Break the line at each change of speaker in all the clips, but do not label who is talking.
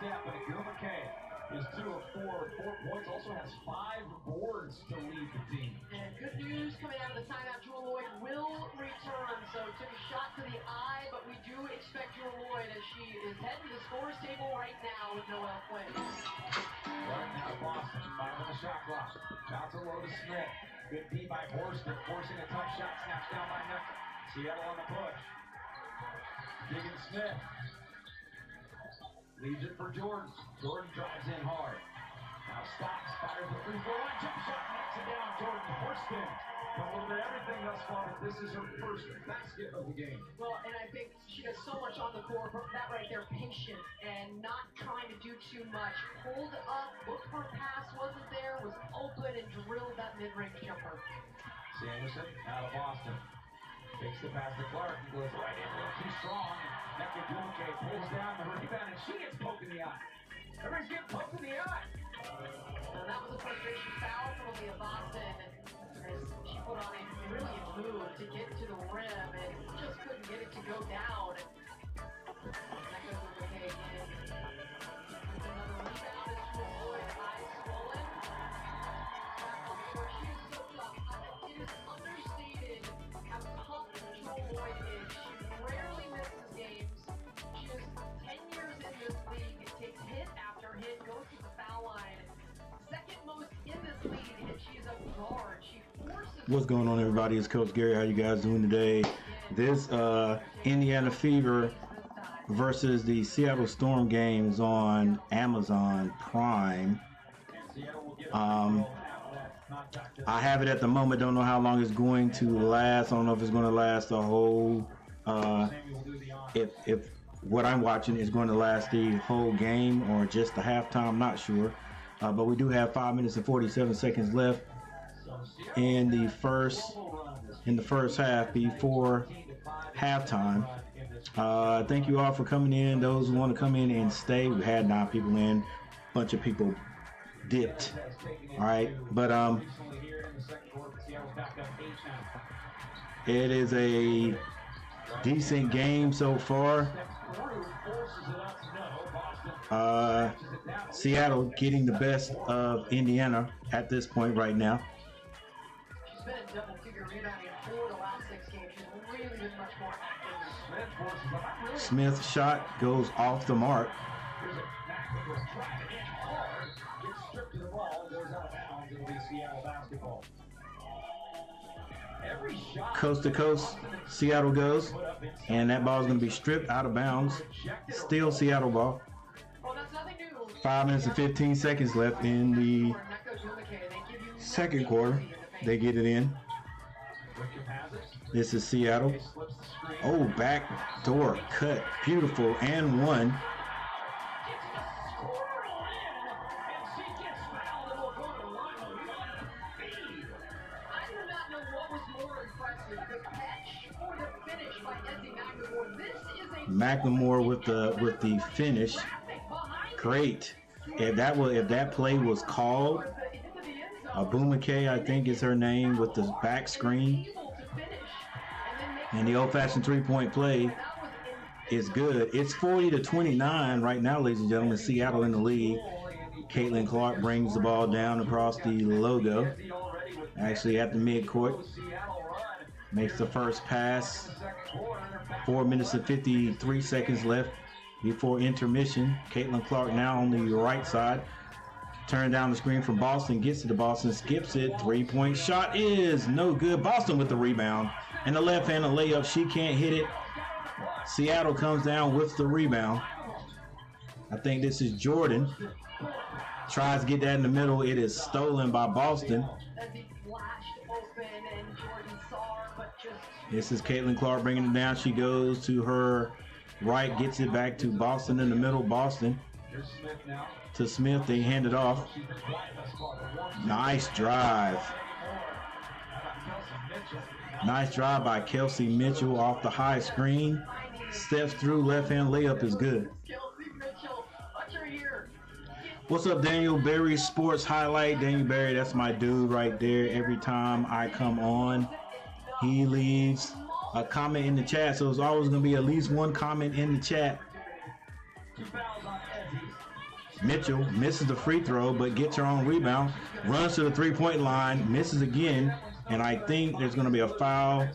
step, and Agumake is 2 of 4 points, also has 5 boards to lead the team.
And good news coming out of the timeout, Loyd will return. So took a shot to the eye, but we do expect Loyd as she is heading to the scores table right now with Noelle Quinn.
Right now, Boston, 5 on the shot clock. Out to Loyd Smith. Good D by Borston, forcing a tough shot, snapped down by Necker. Seattle on the push. Diggins Smith. Leaves it for Jordan. Jordan drives in hard. Now stops, fires the free throw line, jump shot, knocks it down. Jordan Borston. A little bit of everything thus far, but this is her first basket of the game.
Well, and I think she does so much on the court. That right there, patient and not trying to do too much. Pulled up, looked for a pass, wasn't there, was open and drilled that mid-range jumper.
Sanderson out of Boston. Takes the pass to Clark, he goes right in, a little too strong. Necker Dumake pulls down the rebound, and she gets poked in the eye. Everybody's getting poked in the eye.
And that was a frustration foul from Leah Boston as she put on a brilliant move to get to the rim and just couldn't get it to go down. That goes okay again. Another rebound as Loyd, eyes swollen. She is so tough. It is understated how tough Loyd is. She rarely misses games. She is 10 years in this league. It takes hit after hit, goes to the foul line. Second most in this league, and she is a guard. She forces.
What's going on, everybody? It's Coach Gary. How you guys doing today? This Indiana Fever versus the Seattle Storm game is on Amazon Prime. I have it at the moment. Don't know how long it's going to last. I don't know if it's going to last the whole. If what I'm watching is going to last the whole game or just the halftime, I'm not sure. But we do have 5 minutes and 47 seconds left in the first half before halftime. Thank you all for coming in. Those who want to come in and stay, we had 9 people in. A bunch of people dipped. All right, but it is a decent game so far. Seattle getting the best of Indiana at this point right now.
She's been in double-figure rebounding in 4 of the last 6 games. She's really been much more active.
Smith's shot goes off the mark. Coast to coast, Seattle goes, and that ball is going to be stripped out of bounds. Still Seattle ball. 5 minutes and 15 seconds left in the second quarter. They get it in. This is Seattle. Oh, back door cut. Beautiful and one. McLemore with the finish. Great. If that play was called, Agumake, I think is her name, with the back screen, and the old-fashioned three-point play is good. It's 40-29 right now, ladies and gentlemen. Seattle in the lead. Catlin Clark brings the ball down across the logo, actually at the midcourt. Makes the first pass. 4 minutes and 53 seconds left before intermission. Catlin Clark now on the right side. Turn down the screen from Boston. Gets it to Boston. Skips it. Three-point shot is no good. Boston with the rebound. And the left-handed layup. She can't hit it. Seattle comes down with the rebound. I think this is Jordan. Tries to get that in the middle. It is stolen by Boston. This is Catlin Clark bringing it down. She goes to her right, gets it back to Boston in the middle. Boston to Smith. They hand it off. Nice drive. Nice drive by Kelsey Mitchell off the high screen. Steps through, left-hand layup is good. What's up, Daniel Berry Sports Highlight? Daniel Berry, that's my dude right there. Every time I come on, he leaves a comment in the chat. So it's always going to be at least one comment in the chat. Mitchell misses the free throw, but gets her own rebound. Runs to the three-point line, misses again, and I think there's going to be a foul.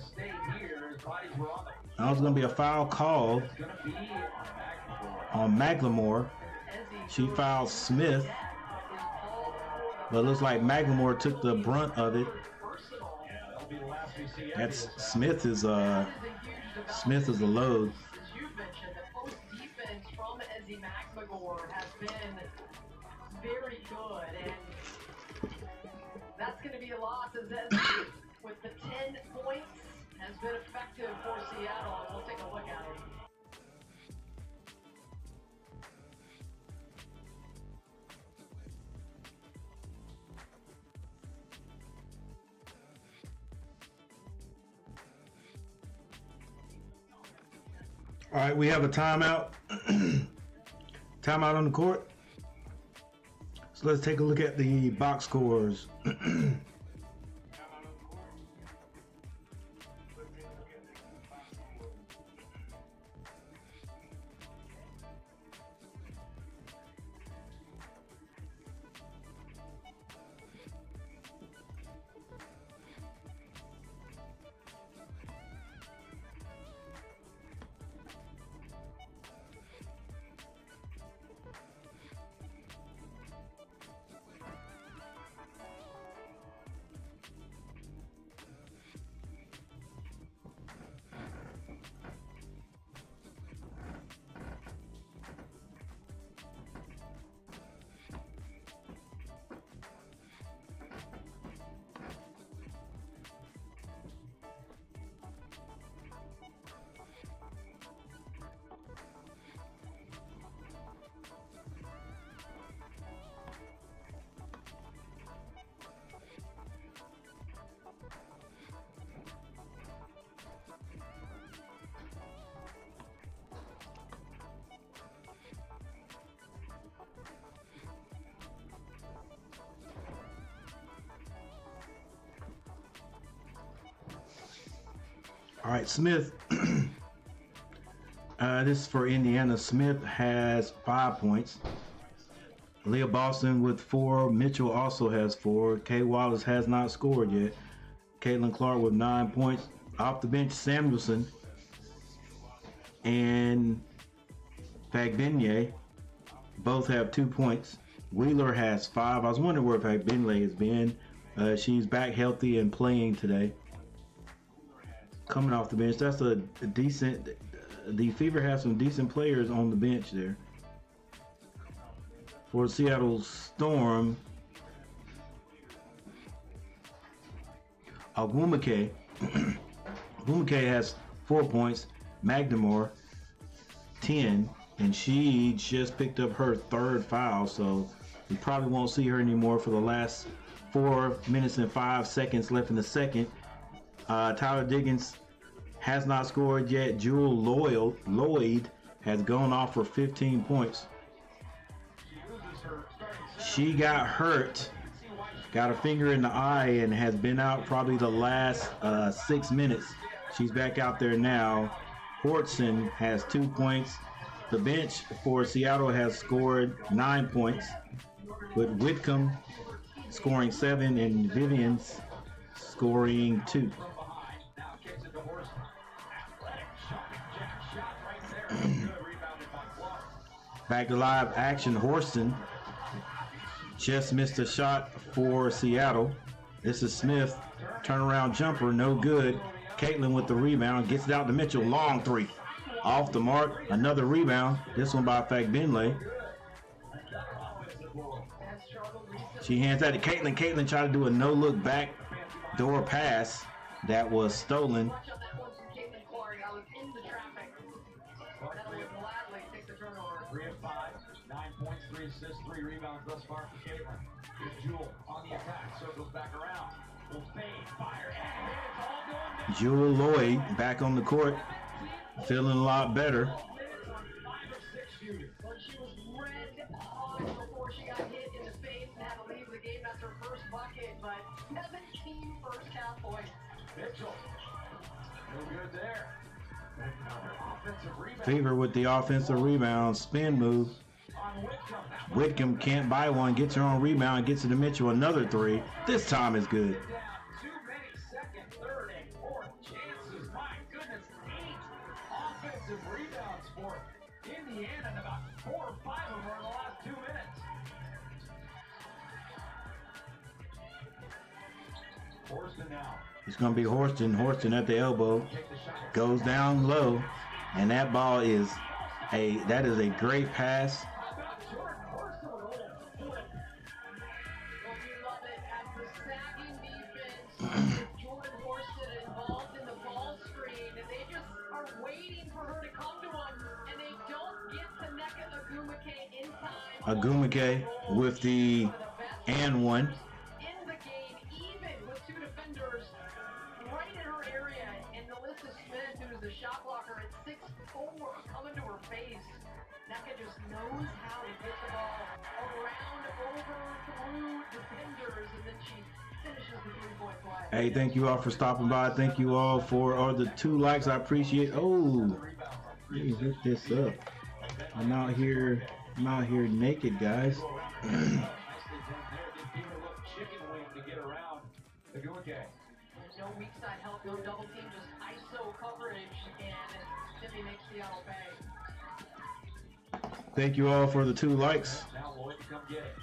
There's going to be a foul called on McLemore. She fouled Smith, but it looks like McLemore took the brunt of it. That's Smith is a load.
Very good, and that's going to be a loss as Ezzy, with the 10 points, has been effective for Seattle, and we'll take a look at it.
All right, we have a timeout. Timeout on the court. So let's take a look at the box scores. All right, Smith. This is for Indiana. Smith has 5 points. Leah Boston with 4. Mitchell also has 4. Kay Wallace has not scored yet. Catlin Clark with 9 points. Off the bench, Samuelson and Fagbenye both have 2 points. Wheeler has 5. I was wondering where Fagbenye has been. She's back healthy and playing today. Coming off the bench, that's a decent. The Fever has some decent players on the bench there. For Seattle Storm, Agumake has 4 points. McNamara 10, and she just picked up her 3rd foul, so we probably won't see her anymore for the last 4 minutes and 5 seconds left in the second. Tyler Diggins has not scored yet. Jewel Loyd has gone off for 15 points. She got hurt, got a finger in the eye, and has been out probably the last 6 minutes. She's back out there now. Hortson has 2 points. The bench for Seattle has scored 9 points, with Whitcomb scoring 7 and Vivian's scoring 2. Back to live action. Horston just missed a shot for Seattle. This is Smith. Turnaround jumper, no good. Catlin with the rebound, gets it out to Mitchell. Long 3. Off the mark. Another rebound. This one by Fagbenye. She hands that to Catlin. Catlin tried to do a no-look back door pass that was stolen.
Assists, 3 rebounds thus far for Catlin. Here's Jewel on the attack, circles back around. Will fade, fire, and it's all going down.
Jewel Loyd back on the court, feeling a lot better.
5 of 6 shooter. When she was red hot before she got hit in the face and had to leave the game, that's her first bucket, but 17 first half points.
Mitchell, no good there. Another offensive rebound.
Fever with the offensive rebound, spin move. Whitcomb can't buy one, gets her own rebound, gets it to Mitchell, another three. This time is good.
Too many second, third, and fourth chances. My goodness, 8 offensive rebounds for Indiana, and about 4 or 5 of them are in the last 2 minutes. Horston now.
It's going to be Horston. Horston at the elbow. Goes down low. And that ball is that is a great pass.
Jordan Horston involved in the ball screen, and they just are waiting for her to come to them, and they don't get to Nneka Ogwumike in time.
Ogwumike with the and one.
In the game, even with 2 defenders right in her area, and Alyssa Smith, who's the shot blocker at 6'4", coming to her face. Nneka just knows how to get the ball around, over, through defenders, and then she finishes the 3-point play.
Hey, thank you all for stopping by. Thank you all for the 2 likes. I appreciate. Oh, let me hook this up. I'm out here naked, guys.
No weak side help, no double team, just ISO coverage, and Timmy makes Seattle pay.
Thank you all for the 2 likes.
Now Loyd to come get it.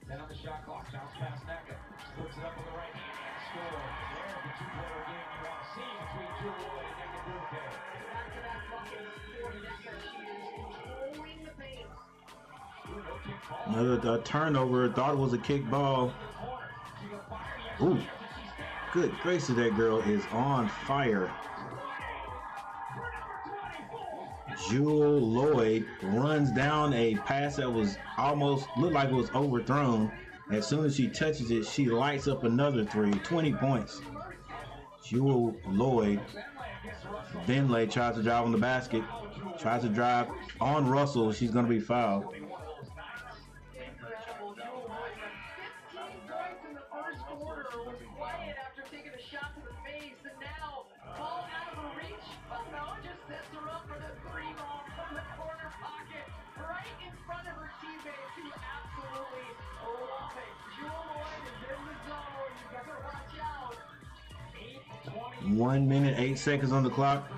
10 on the shot clock. Bounce past Nneka. Puts it up with the right hand and scores. There's the 2-player game you want to see between Drew Loyd and Nneka Ogwumike.
Back-to-back buckets for Nneka. She is controlling the paint.
Another turnover. Thought it was a kick ball. Ooh, good gracious, that girl is on fire. Jewel Loyd runs down a pass that was almost looked like it was overthrown. As soon as she touches it, she lights up another 3. 20 points. Jewel Loyd. Finlay tries to drive on the basket. Tries to drive on Russell. She's going to be fouled.
Incredible. Jewel Loyd had 15 points in the first quarter. Was quiet after taking a shot to the face, and now ball out of her reach. Oh no, it just sets her up for the 3-ball from the corner pocket, right in front of her teammates, who absolutely love it. Jewel Loyd is in the zone. You better watch out.
1 minute, 8 seconds on the clock.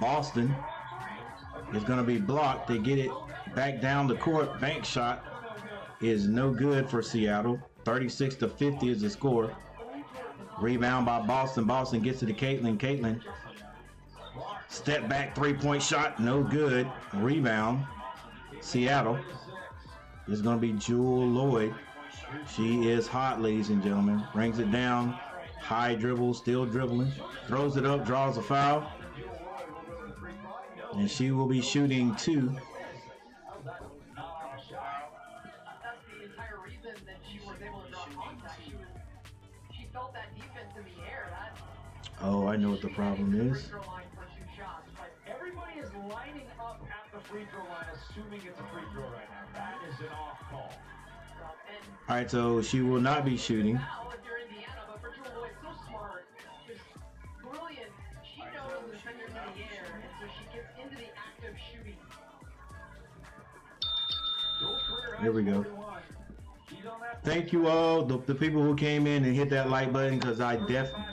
Boston is going to be blocked. They get it back down the court. Bank shot is no good for Seattle. 36-50 is the score. Rebound by Boston. Boston gets it to Catlin. Catlin. Step back 3-point shot. No good. Rebound. Seattle. Is going to be Jewel Loyd. She is hot, ladies and gentlemen. Brings it down. High dribble. Still dribbling. Throws it up. Draws a foul. And she will be shooting 2.
That's the entire reason that she was able to draw contact. She felt that defense in the air.
Oh, I know what the problem is.
Free throw line for 2 shots, but
Everybody is lining up at the free throw line, assuming it's a free throw right now. That is an off call.
and
All right, so she will not be shooting.
foul if you're Indiana, but for Jewel Loyd, so smart, just brilliant. She knows the defender's in the air, and so she gets into the act of shooting.
Here we go. Thank you all, the people who came in and hit that like button, because I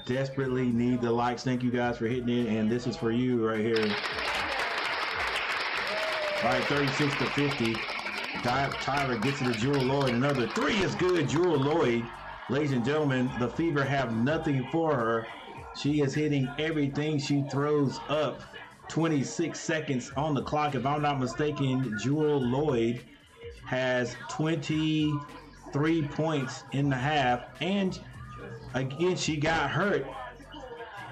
desperately need the likes. Thank you guys for hitting it, and this is for you right here. All right, 36-50. Tyler gets it to Jewel Loyd. Another 3 is good. Jewel Loyd, ladies and gentlemen, the Fever have nothing for her. She is hitting everything she throws up. 26 seconds on the clock. If I'm not mistaken, Jewel Loyd has 23 points in the half, and again she got hurt.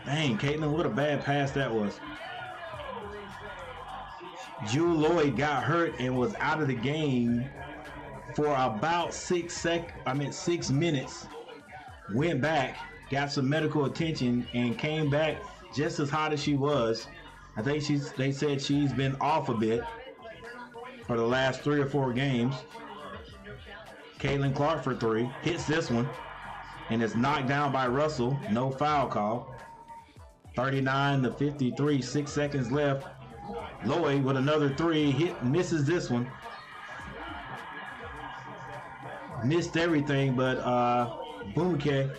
Dang, Caitlin, what a bad pass that was. Jewel Loyd got hurt and was out of the game for about 6 minutes. Went back, got some medical attention, and came back just as hot as she was. I think they said she's been off a bit for the last 3 or 4 games. Catlin Clark for 3, hits this one, and it's knocked down by Russell. No foul call. 39-53, 6 seconds left. Loyd with another three, misses this one. Missed everything, but Bumake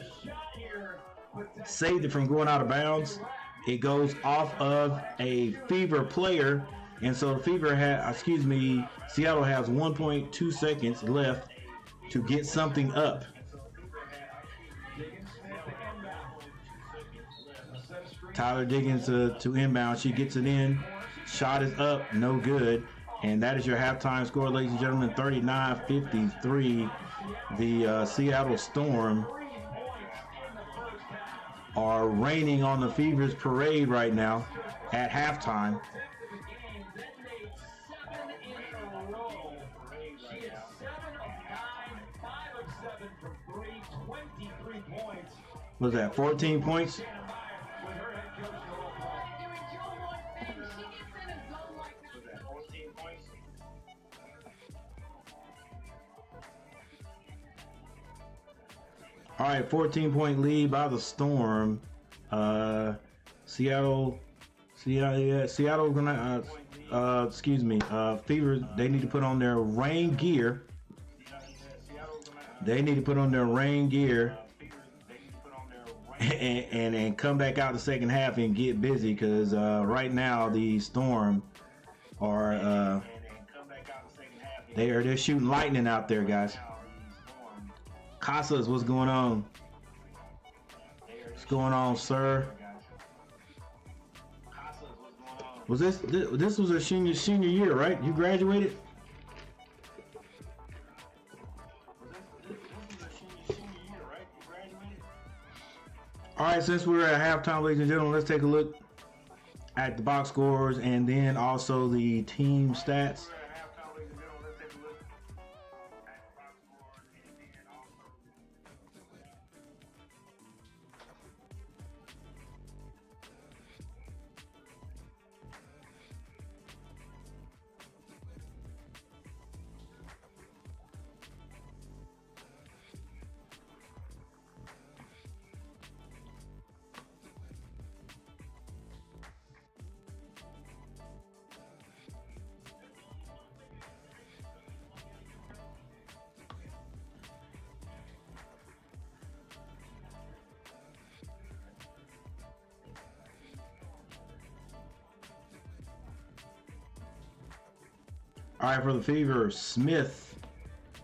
saved it from going out of bounds. It goes off of a Fever player, and so the Fever Seattle has 1.2 seconds left to get something up. Tyler Diggins to inbound. She gets it in. Shot is up, no good. And that is your halftime score, ladies and gentlemen, 39-53. The Seattle Storm are raining on the Fever's parade right now at halftime. What was that, 14 points? All right, 14-point lead by the Storm. Seattle gonna, Fever, they need to put on their rain gear. And come back out the second half and get busy, because right now the Storm are they're shooting lightning out there, guys. Casas, what's going on? What's going on, sir? Was this was a senior year, right? You graduated? All right, since we're at halftime, ladies and gentlemen, let's take a look at the box scores and then also the team stats. All right, for the Fever, Smith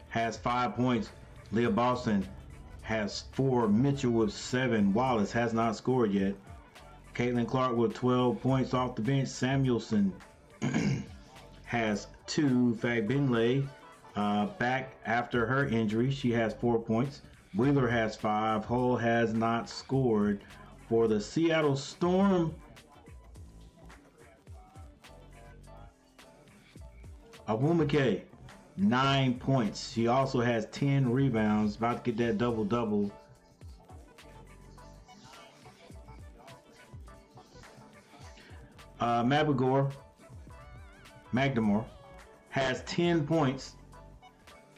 has 5 points. Leah Boston has 4. Mitchell with 7. Wallace has not scored yet. Catlin Clark with 12 points off the bench. Samuelson has 2. Fagbinley back after her injury. She has 4 points. Wheeler has 5. Hull has not scored. For the Seattle Storm, Abumake, 9 points. She also has 10 rebounds. About to get that double-double. Magdamore has 10 points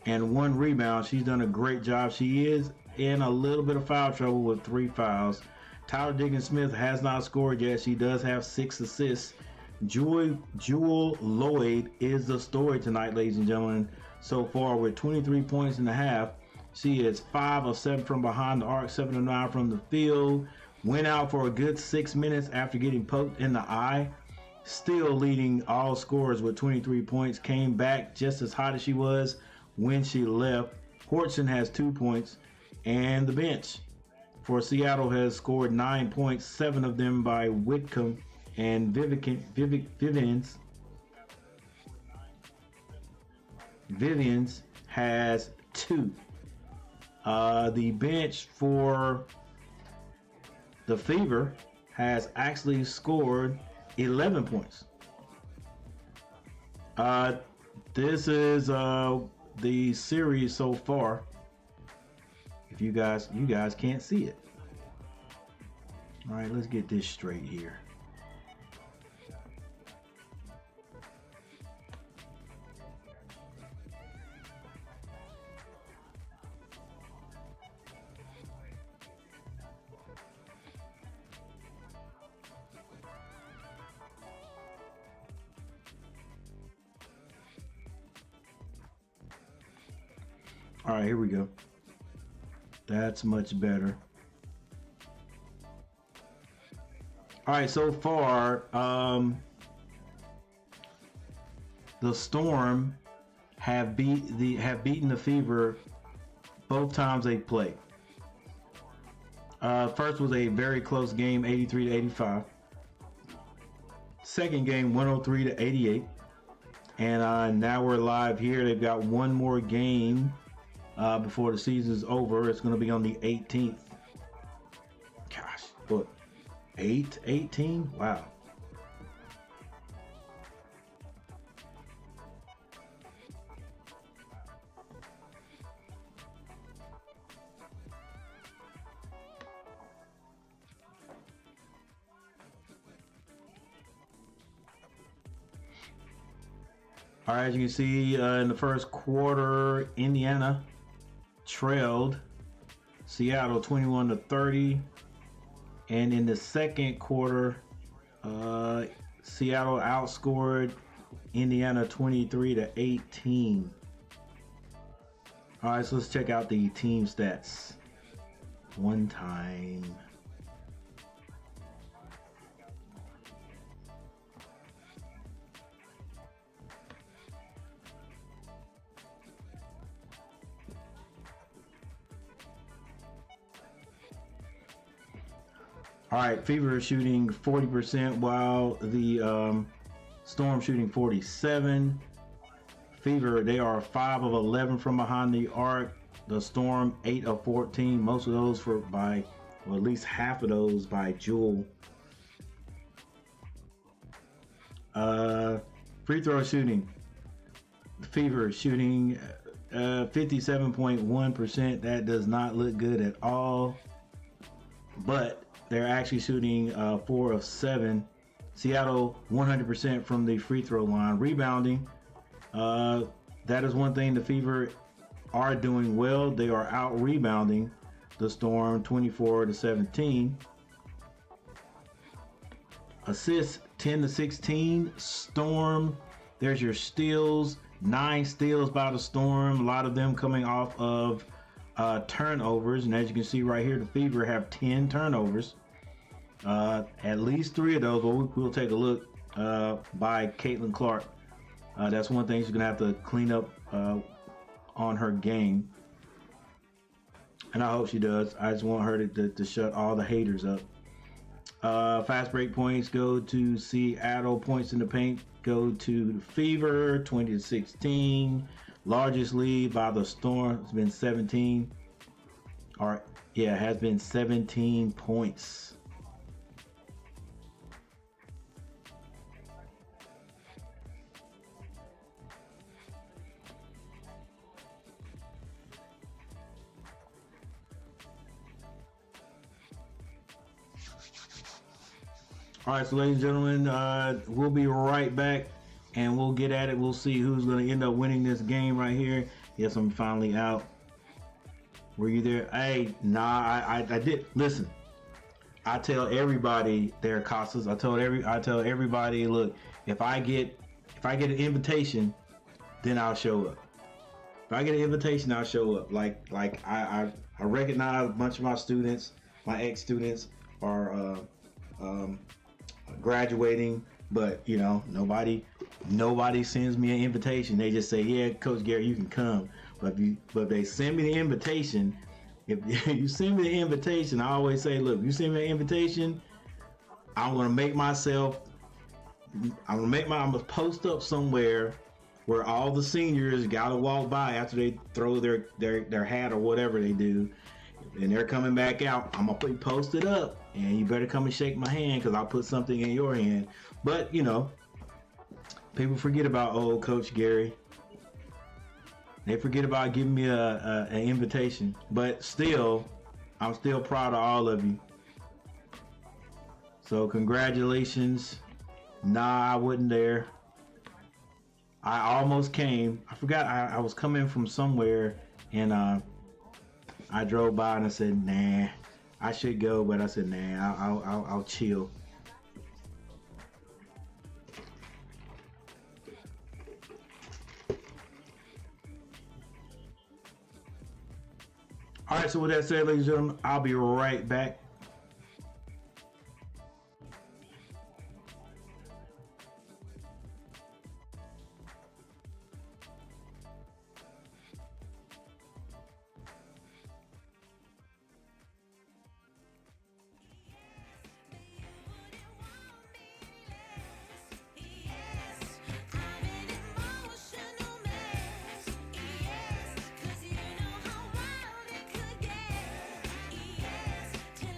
and 1 rebound. She's done a great job. She is in a little bit of foul trouble with 3 fouls. Tyler Diggins Smith has not scored yet. She does have 6 assists. Jewel Loyd is the story tonight, ladies and gentlemen. So far with 23 points in the half. She is 5 of 7 from behind the arc, 7 of 9 from the field. Went out for a good 6 minutes after getting poked in the eye. Still leading all scorers with 23 points. Came back just as hot as she was when she left. Hortson has 2 points. And the bench for Seattle has scored 9 points, 7 of them by Whitcomb and Vivians. Vivians has 2. The bench for the Fever has actually scored 11 points. This is the series so far. If you guys can't see it. All right, let's get this straight here. All right, here we go. That's much better. All right, so far, the Storm have beaten the Fever both times they played. First was a very close game, 83 to 85. Second game, 103 to 88. And now we're live here. They've got one more game before the season's over. It's going to be on the 18th. Gosh, what? 18? Wow. All right, as you can see, in the first quarter, Indiana trailed Seattle 21 to 30, and in the second quarter, Seattle outscored Indiana 23 to 18. All right, so let's check out the team stats one time. All right, Fever is shooting 40% while the Storm shooting 47. Fever, they are 5 of 11 from behind the arc. The Storm 8 of 14. Most of those by, or at least half of those by Jewel. Free throw shooting. Fever shooting 57.1%. That does not look good at all. But they're actually shooting 4 of 7. Seattle 100% from the free throw line. Rebounding, that is one thing the Fever are doing well. They are out rebounding the Storm 24 to 17. Assists 10 to 16. Storm, there's your steals. 9 steals by the Storm. A lot of them coming off of turnovers, and as you can see right here, the Fever have 10 turnovers. At least 3 of those, we'll take a look by Catlin Clark. That's one thing she's gonna have to clean up on her game, and I hope she does. I just want her to shut all the haters up. Fast break points go to Seattle. Points in the paint go to the Fever, 20 to 16. Largest lead by the Storm has been 17. It has been 17 points. All right, so ladies and gentlemen, we'll be right back, and we'll get at it. We'll see who's going to end up winning this game right here. Yes, I'm finally out. Were you there? Hey, nah, I did. Listen, I tell everybody their Casas. I tell everybody, look, if I get an invitation, then I'll show up. If I get an invitation, I'll show up. Like I recognize a bunch of my students, my ex-students are graduating, but you know, nobody sends me an invitation. They just say, yeah, Coach Gary, you can come. But if they send me the invitation, if you send me the invitation, I always say, look, you send me an invitation, I'm gonna post up somewhere where all the seniors gotta walk by after they throw their hat or whatever they do, and they're coming back out. I'm gonna post it up, and you better come and shake my hand, because I'll put something in your hand. But you know, people forget about old Coach Gary. They forget about giving me an invitation. But still, I'm still proud of all of you. So congratulations. Nah, I wasn't there. I almost came. I forgot I was coming from somewhere, and I drove by and I said, nah, I should go, but I said, nah, I'll chill. All right, so with that said, ladies and gentlemen, I'll be right back.
Till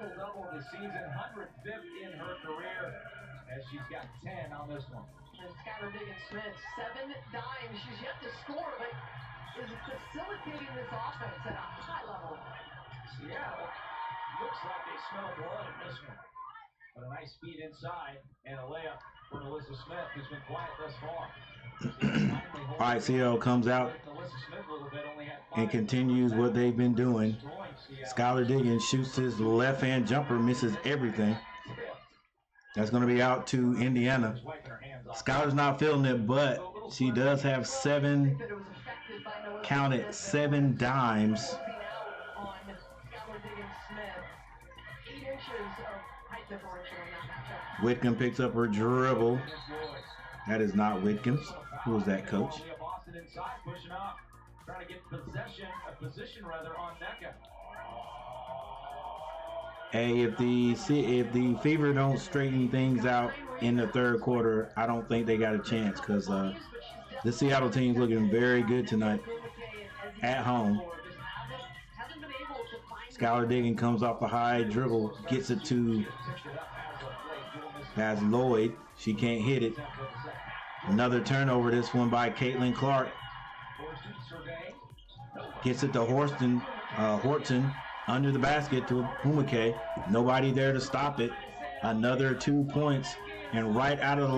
triple-double this season, 105th in her career, as she's got 10 on this one.
And Skylar Diggins-Smith, 7 dimes. She's yet to score, but is facilitating this offense at a high level.
Seattle looks like they smell blood in this one. But a nice speed inside and a layup for Melissa Smith, who's been quiet thus far.
All right, Seattle comes out and continues what they've been doing. Skylar Diggins shoots his left-hand jumper, misses everything. That's going to be out to Indiana. Skylar's not feeling it, but she does have 7, count it, 7 dimes. Whitcomb picks up her dribble. That is not Whitcomb's. Who was that, coach?
Trying to get position on Nneka.
Hey, if the Fever don't straighten things out in the third quarter, I don't think they got a chance, because the Seattle team's looking very good tonight at home. Skylar Diggins comes off a high dribble, gets it to that's Loyd. She can't hit it. Another turnover, this one by Catlin Clark. Gets it to Horton under the basket to Bumake. Nobody there to stop it. Another 2 points, and right out of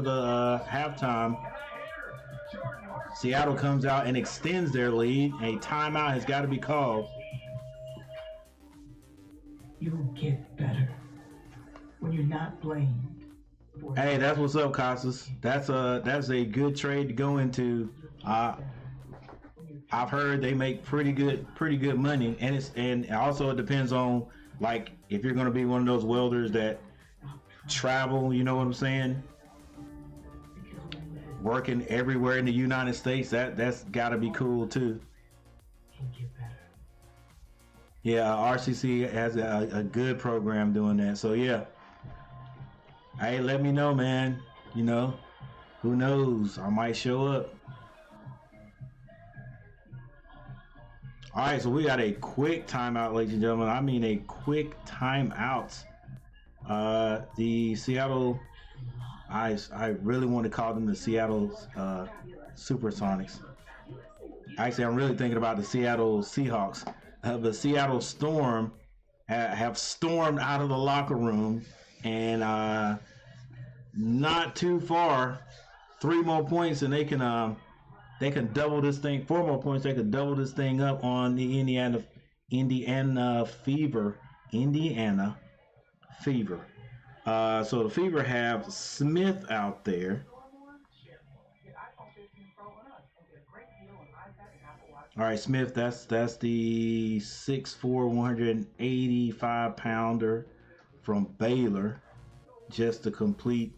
the halftime, Seattle comes out and extends their lead. A timeout has got to be called.
You get better when you're not blamed.
Hey, that's what's up, Casas. That's a good trade to go into. I've heard they make pretty good money, and also it depends on, like, if you're going to be one of those welders that travel, you know what I'm saying, working everywhere in the United States. That's got to be cool too. Yeah, RCC has a good program doing that. So yeah, hey, let me know, man. You know, who knows? I might show up. All right, so we got a quick timeout, ladies and gentlemen. I mean a quick timeout. The Seattle, I really want to call them the Seattle Supersonics. Actually, I'm really thinking about the Seattle Seahawks. The Seattle Storm have stormed out of the locker room, and not too far, 3 more points, and they can double this thing. 4 more points, they could double this thing up on the Indiana Fever. So the Fever have Smith out there. All right, Smith, that's the 6'4", 185-pounder from Baylor. Just a complete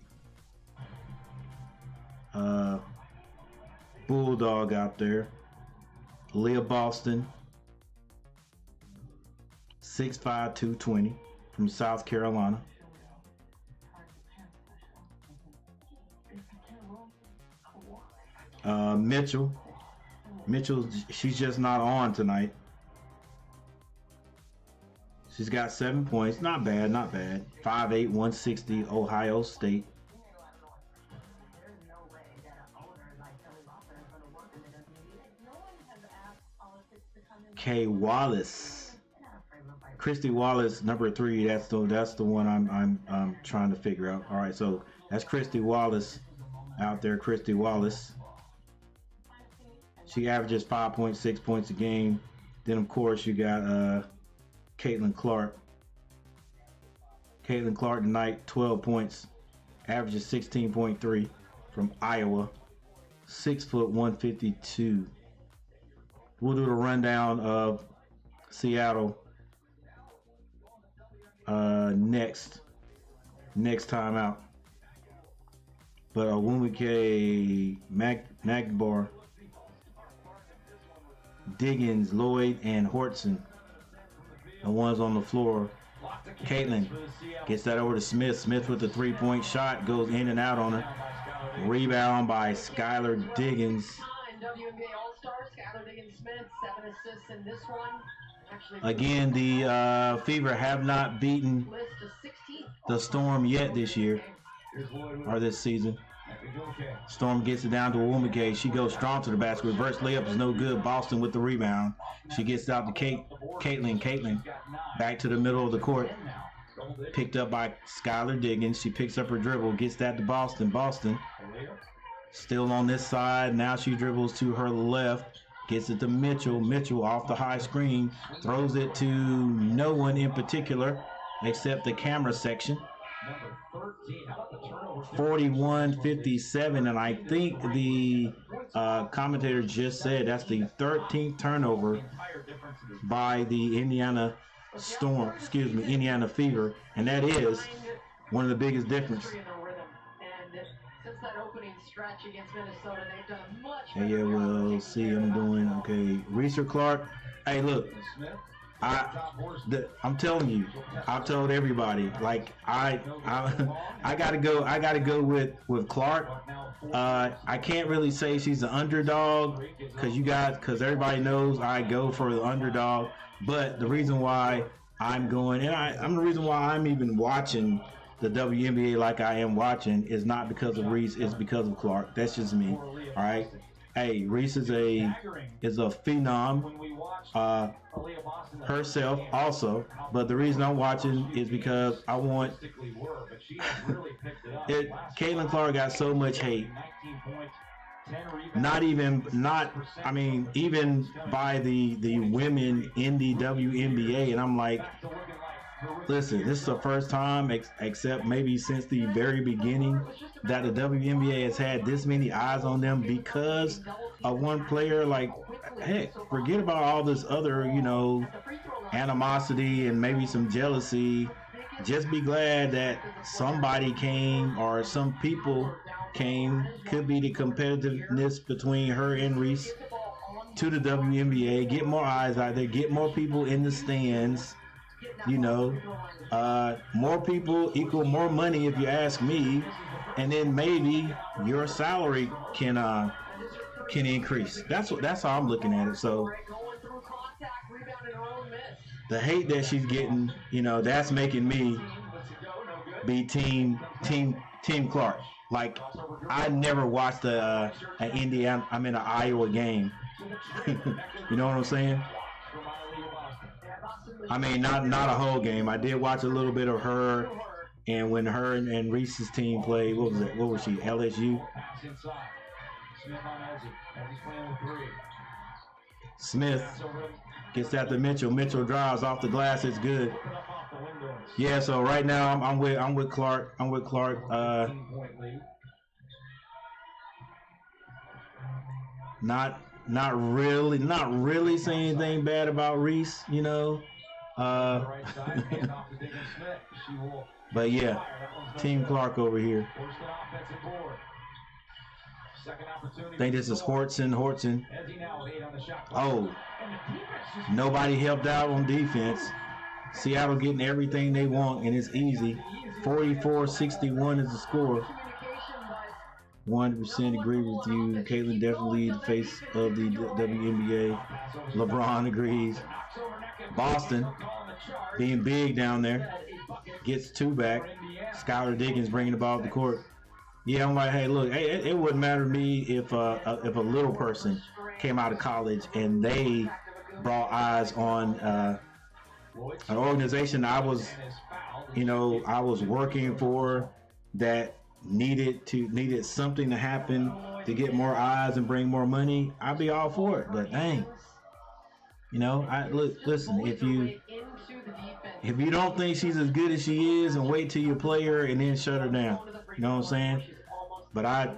bulldog out there. Leah Boston, 6'5", 220 from South Carolina. Mitchell, she's just not on tonight. She's got 7 points. Not bad. 5'8", 160, Ohio State. Kay Wallace. Christy Wallace, number 3. That's the one I'm trying to figure out. All right, so that's Christy Wallace out there. Christy Wallace. She averages 5.6 points a game. Then, of course, you got Catlin Clark. Catlin Clark tonight, 12 points. Averages 16.3 from Iowa. 6 foot, 152. We'll do the rundown of Seattle next time out. But Wumike, Magbar, Diggins, Loyd, and Horton, the ones on the floor. Catlin gets that over to Smith. Smith with the 3-point shot, goes in and out on her. Rebound by Skylar Diggins.
WNBA All-Star Skylar Diggins-Smith, 7 assists in this one.
Again, the Fever have not beaten the Storm yet this year or this season. Storm gets it down to WNBA. She goes strong to the basket. Reverse layup is no good. Boston with the rebound. She gets it out to Catlin. Catlin back to the middle of the court. Picked up by Skylar Diggins. She picks up her dribble. Gets that to Boston. Boston still on this side. Now she dribbles to her left. Gets it to Mitchell. Mitchell off the high screen. Throws it to no one in particular except the camera section. 41-57, and I think the commentator just said that's the 13th turnover by the Indiana Fever, and that is one of the biggest differences. Yeah, we'll see. I'm doing okay. Reese Clark. Hey, look. I'm telling you, I've told everybody, like I gotta go with Clark. I can't really say she's an underdog because everybody knows I go for the underdog. But the reason why I'm going, and I'm the reason why I'm even watching the WNBA like I am watching is not because of Reese, it's because of Clark. That's just me. All right. Hey, Reese is a phenom herself also, but the reason I'm watching is because I want Catlin Clark got so much hate. Even by the women in the WNBA, and I'm like, listen, this is the first time, except maybe since the very beginning, that the WNBA has had this many eyes on them because of one player. Like, heck, forget about all this other, animosity and maybe some jealousy. Just be glad that somebody came or some people came, could be the competitiveness between her and Reese, to the WNBA, get more eyes out there, get more people in the stands. More people equal more money if you ask me, and then maybe your salary can increase. That's how I'm looking at it. So the hate that she's getting, that's making me be team Clark. Like, I never watched an Iowa game. You know what I'm saying? I mean, not a whole game. I did watch a little bit of her, and when her and Reese's team played, what was it? What was she? LSU? Smith gets that to Mitchell. Mitchell drives off the glass. It's good. Yeah. So right now I'm with Clark. Not really saying anything bad about Reese. But yeah, Team Clark over here. I think this is Hortson. Oh, nobody helped out on defense. Seattle getting everything they want, and it's easy. 44-61 is the score. 100% agree with you. Caitlin definitely the face of the WNBA. LeBron agrees. Boston being big down there. Gets two back. Skylar Diggins bringing the ball up the court. Yeah, I'm like, hey, look, it wouldn't matter to me if a little person came out of college and they brought eyes on an organization I was working for that needed something to happen to get more eyes and bring more money. I'd be all for it, but dang, listen, if you don't think she's as good as she is, and wait till you play her and then shut her down. You know what I'm saying? But I'm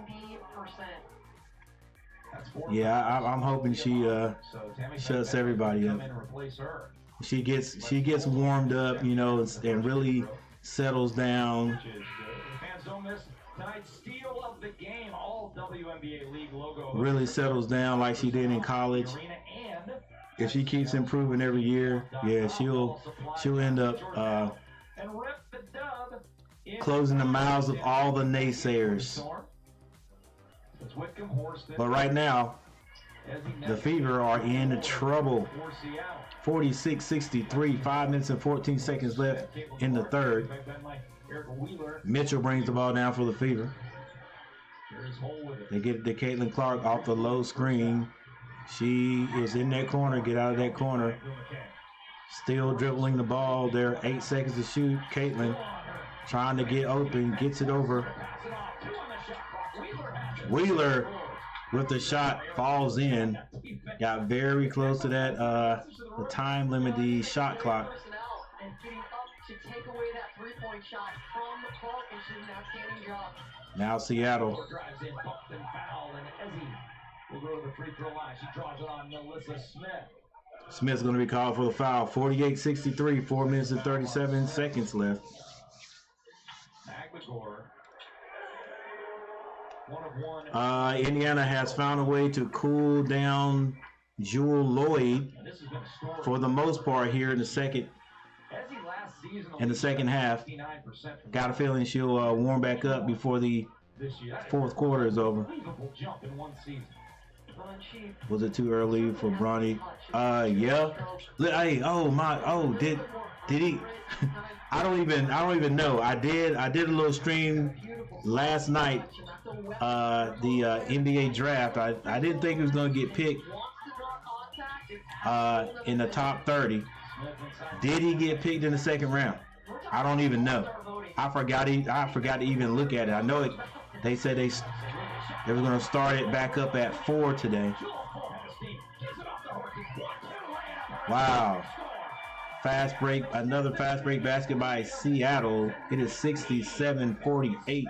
hoping she shuts everybody up. She gets warmed up, and really settles down. Really settles down like she did in college. If she keeps improving every year, yeah, she'll end up closing the mouths of all the naysayers. But right now, the Fever are in trouble. 46-63, 5 minutes and 14 seconds left in the third. Mitchell brings the ball down for the Fever. They get it to Catlin Clark off the low screen. She is in that corner. Get out of that corner. Still dribbling the ball. There are 8 seconds to shoot. Catlin trying to get open. Gets it over. Wheeler with the shot falls in. Got very close to that the time limit, the shot clock.
And getting up to take away that three-point shot from Clark, and she did an outstanding job.
Now Seattle.
Drives in, bumped and fouled, and Ezzy will go to the free throw line. She draws it on Melissa Smith.
Smith's going to be called for the foul. 48-63, 4 minutes and 37 seconds left.
McGregor. 1 of 1.
Indiana has found a way to cool down Jewel Loyd for the most part here in the second half. Got a feeling she'll warm back up before the fourth quarter is over. Was it too early for Bronny? Yeah. Hey, did he? I don't even know. I did a little stream last night. The NBA draft. I didn't think he was going to get picked in the top 30. Did he get picked in the second round? I don't even know. I forgot to even look at it. I know it. They said they were going to start it back up at 4 today. Wow. Fast break, another fast break basket by Seattle. It is 67-48.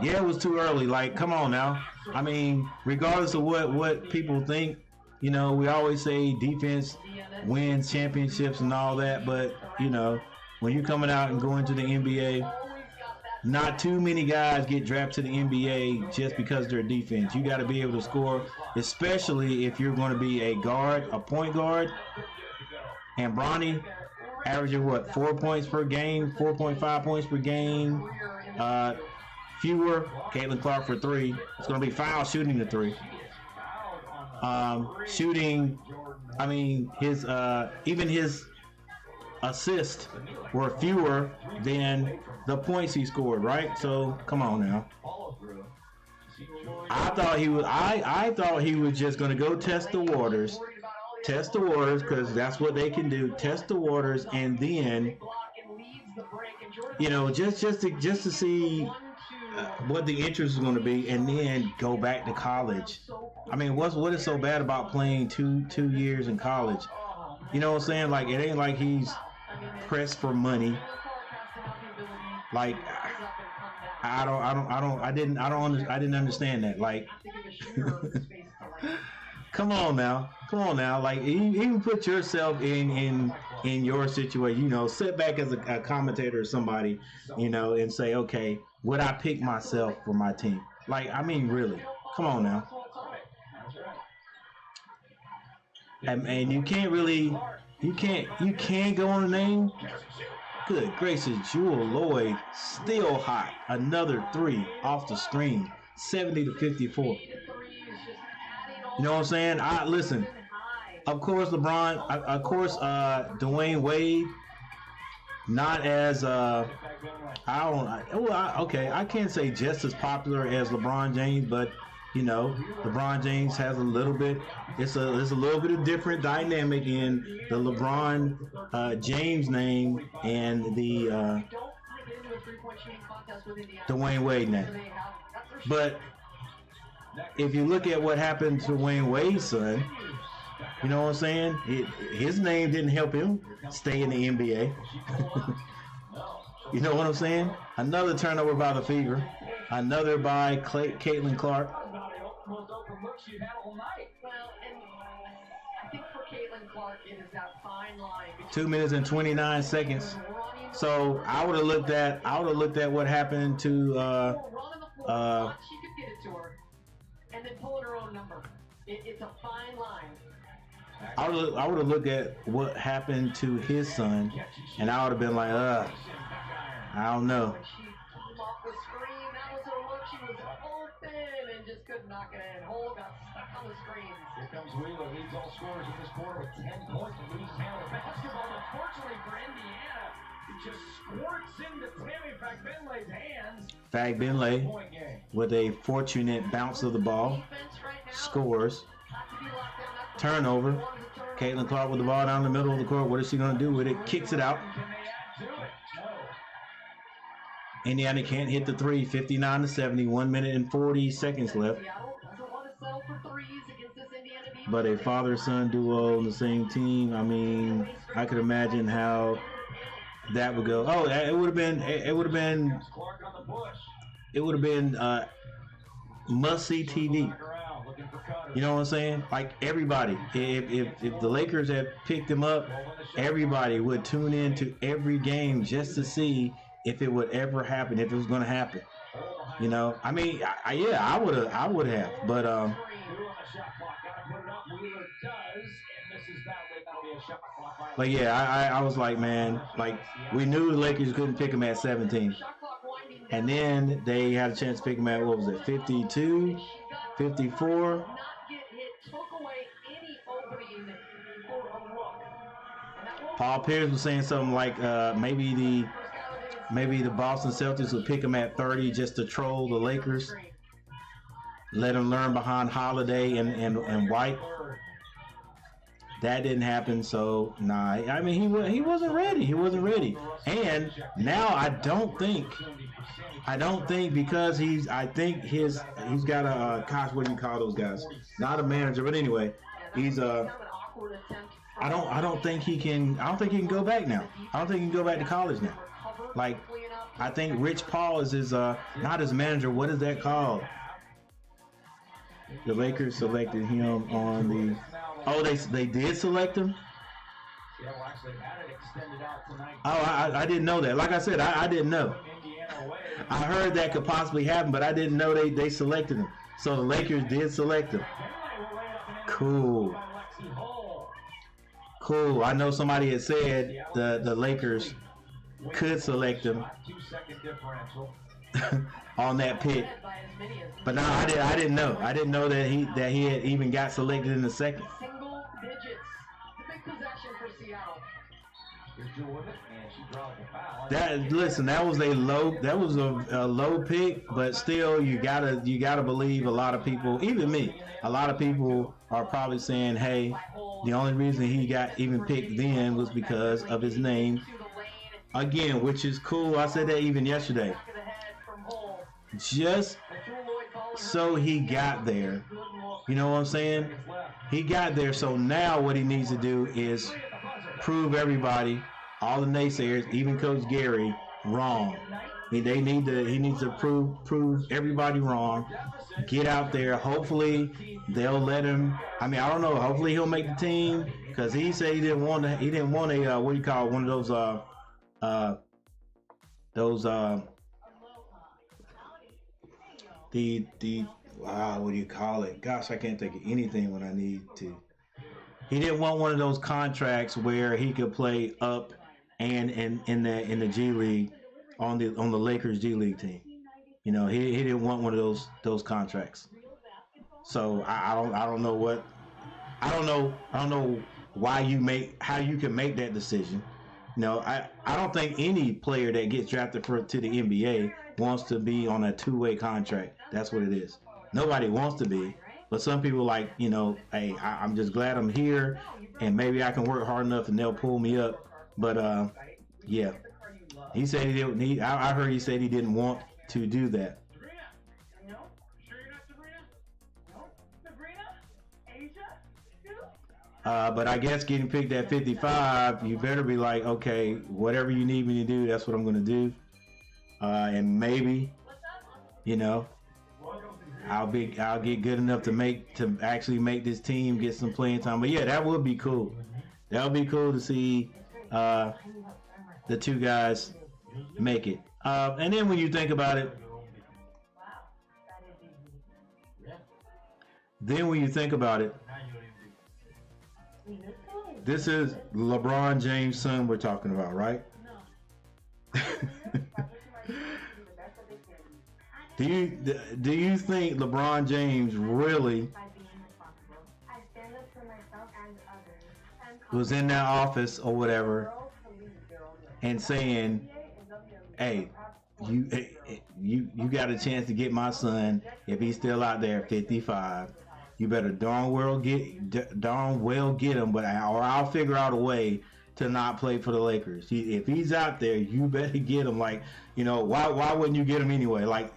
Yeah, it was too early. Like, come on now. I mean, regardless of what people think, you know, we always say defense wins championships and all that, but, you know, when you're coming out and going to the NBA, not too many guys get drafted to the NBA just because they're defense. You got to be able to score, especially if you're going to be a guard, a point guard. And Bronny averaging, 4 points per game, 4.5 points per game. Fewer. Catlin Clark for 3. It's going to be foul shooting the 3. Shooting, I mean, his even his assists were fewer than the points he scored, right? So come on now. I thought he was just going to go test the waters because that's what they can do. Test the waters, and then, you know, just to see what the interest is going to be, and then go back to college. I mean, what is so bad about playing two years in college? You know what I'm saying? Like, it ain't like he's pressed for money. Like, I didn't understand that. Like, come on now. Like, even put yourself in your situation. You know, sit back as a commentator or somebody, you know, and say, okay, would I pick myself for my team? Like, I mean, really, come on now. And you can't go on the name. Good gracious, Jewel Loyd still hot. Another 3 off the screen. 70-54. You know what I'm saying? Listen. Of course, LeBron. Of course, Dwayne Wade. Not as I can't say just as popular as LeBron James, but you know, LeBron James has a little bit. It's a little bit of different dynamic in the LeBron James name and the Dwayne Wade name. But if you look at what happened to Dwayne Wade's son, you know what I'm saying? His name didn't help him stay in the NBA. You know what I'm saying? Another turnover by the Fever. Another by Catlin Clark.
Most open looks you've had all night. Well, and I think for Catlin Clark, it is that fine line.
2 minutes and 29 seconds. So I would have looked at what happened to
she could get it to her, and then pull in her own number. It's a fine line.
I would have looked at what happened to his son, and I would have been like, I don't know.
When she came off the screen, that was her look. She was open and just couldn't knock it in. Hole got stuck on the screens.
Here comes Wheeler, leads all scorers in this quarter with 10 points, but loses handle of the basketball. Unfortunately for Indiana, it just squirts into Tammy Fagbenley's hands.
Fagbenley, with a fortunate bounce of the ball, scores. Turnover. Catlin Clark with the ball down the middle of the court. What is she going to do with it? Kicks it out. Indiana can't hit the three. 59-70. 1 minute and 40 seconds left. But a father-son duo on the same team. I mean, I could imagine how that would go. Oh, it would have been must-see TV. You know what I'm saying? Like everybody, if the Lakers had picked him up, everybody would tune in to every game just to see if it would ever happen, if it was going to happen. You know, I mean, I would have, but yeah, I was like, man, like we knew the Lakers couldn't pick him at 17, and then they had a chance to pick him at, what was it, 52, 54. Paul Pierce was saying something like maybe the Boston Celtics would pick him at 30 just to troll the Lakers, let him learn behind Holiday and White. That didn't happen, so nah. I mean, he wasn't ready. He wasn't ready, and now I don't think because he's got a gosh, what do you call those guys? Not a manager, but anyway, he's I don't think he can go back now. I don't think he can go back to college now. Like, I think Rich Paul is his not his manager. What is that called? The Lakers selected him on the. Oh, they did select him. Oh, I didn't know that. Like I said, I didn't know. I heard that could possibly happen, but I didn't know they selected him. So the Lakers did select him. Cool. Cool. I know somebody had said the Lakers could select him on that pick, but no, I didn't know. I didn't know that he had even got selected in the second.
Single digits. The big possession for Seattle.
That was a low pick, but still you gotta believe a lot of people, even me, a lot of people are probably saying, hey, the only reason he got even picked then was because of his name. Again, which is cool. I said that even yesterday. Just so he got there. You know what I'm saying? He got there, so now what he needs to do is prove everybody, all the naysayers, even Coach Gary, wrong. He needs to prove everybody wrong. Get out there. Hopefully they'll let him. I mean, I don't know. Hopefully he'll make the team, because he said he didn't want a what do you call it? One of those what do you call it? Gosh, I can't think of anything when I need to. He didn't want one of those contracts where he could play up and in the G League on the Lakers G League team. You know, he didn't want one of those contracts. So I don't know how you can make that decision. No, I don't think any player that gets drafted to the NBA wants to be on a two-way contract. That's what it is. Nobody wants to be, but some people like, you know, hey, I'm just glad I'm here, and maybe I can work hard enough and they'll pull me up. But yeah, he said he didn't. I heard he said he didn't want to do that. But I guess getting picked at 55, you better be like, okay, whatever you need me to do, that's what I'm going to do. And maybe, you know, I'll get good enough to actually make this team get some playing time. But yeah, that would be cool. That would be cool to see the two guys make it. And then when you think about it, this is LeBron James' son we're talking about, right? Do you think LeBron James really was in that office or whatever and saying, "Hey, you got a chance to get my son if he's still out there at 55. You better darn well get him, or I'll figure out a way to not play for the Lakers. If he's out there, you better get him. Like, you know, why wouldn't you get him anyway? Like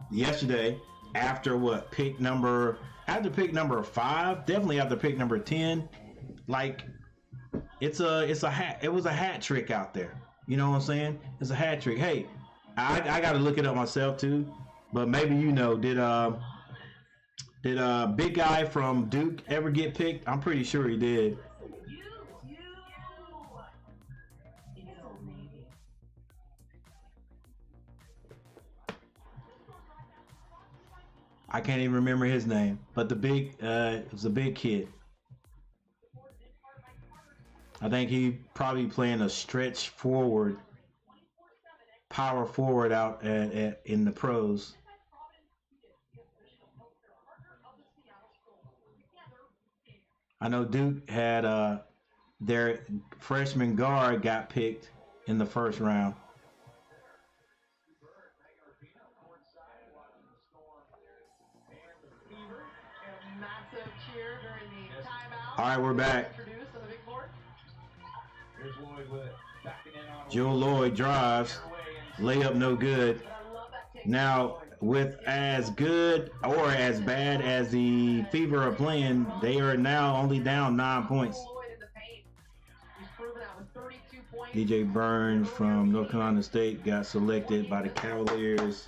yesterday, after pick number 5, definitely after pick number 10, like it was a hat trick out there. You know what I'm saying? It's a hat trick. Hey, I got to look it up myself too, but maybe you know, did big guy from Duke ever get picked? I'm pretty sure he did. I can't even remember his name, but it was a big kid. I think he probably playing a stretch forward, power forward out in the pros. I know Duke had their freshman guard got picked in the first round. All right, we're back. Joe Loyd drives, layup no good. Now, with as good or as bad as the Fever are playing, they are now only down 9 points. DJ Burns from North Carolina State got selected by the Cavaliers.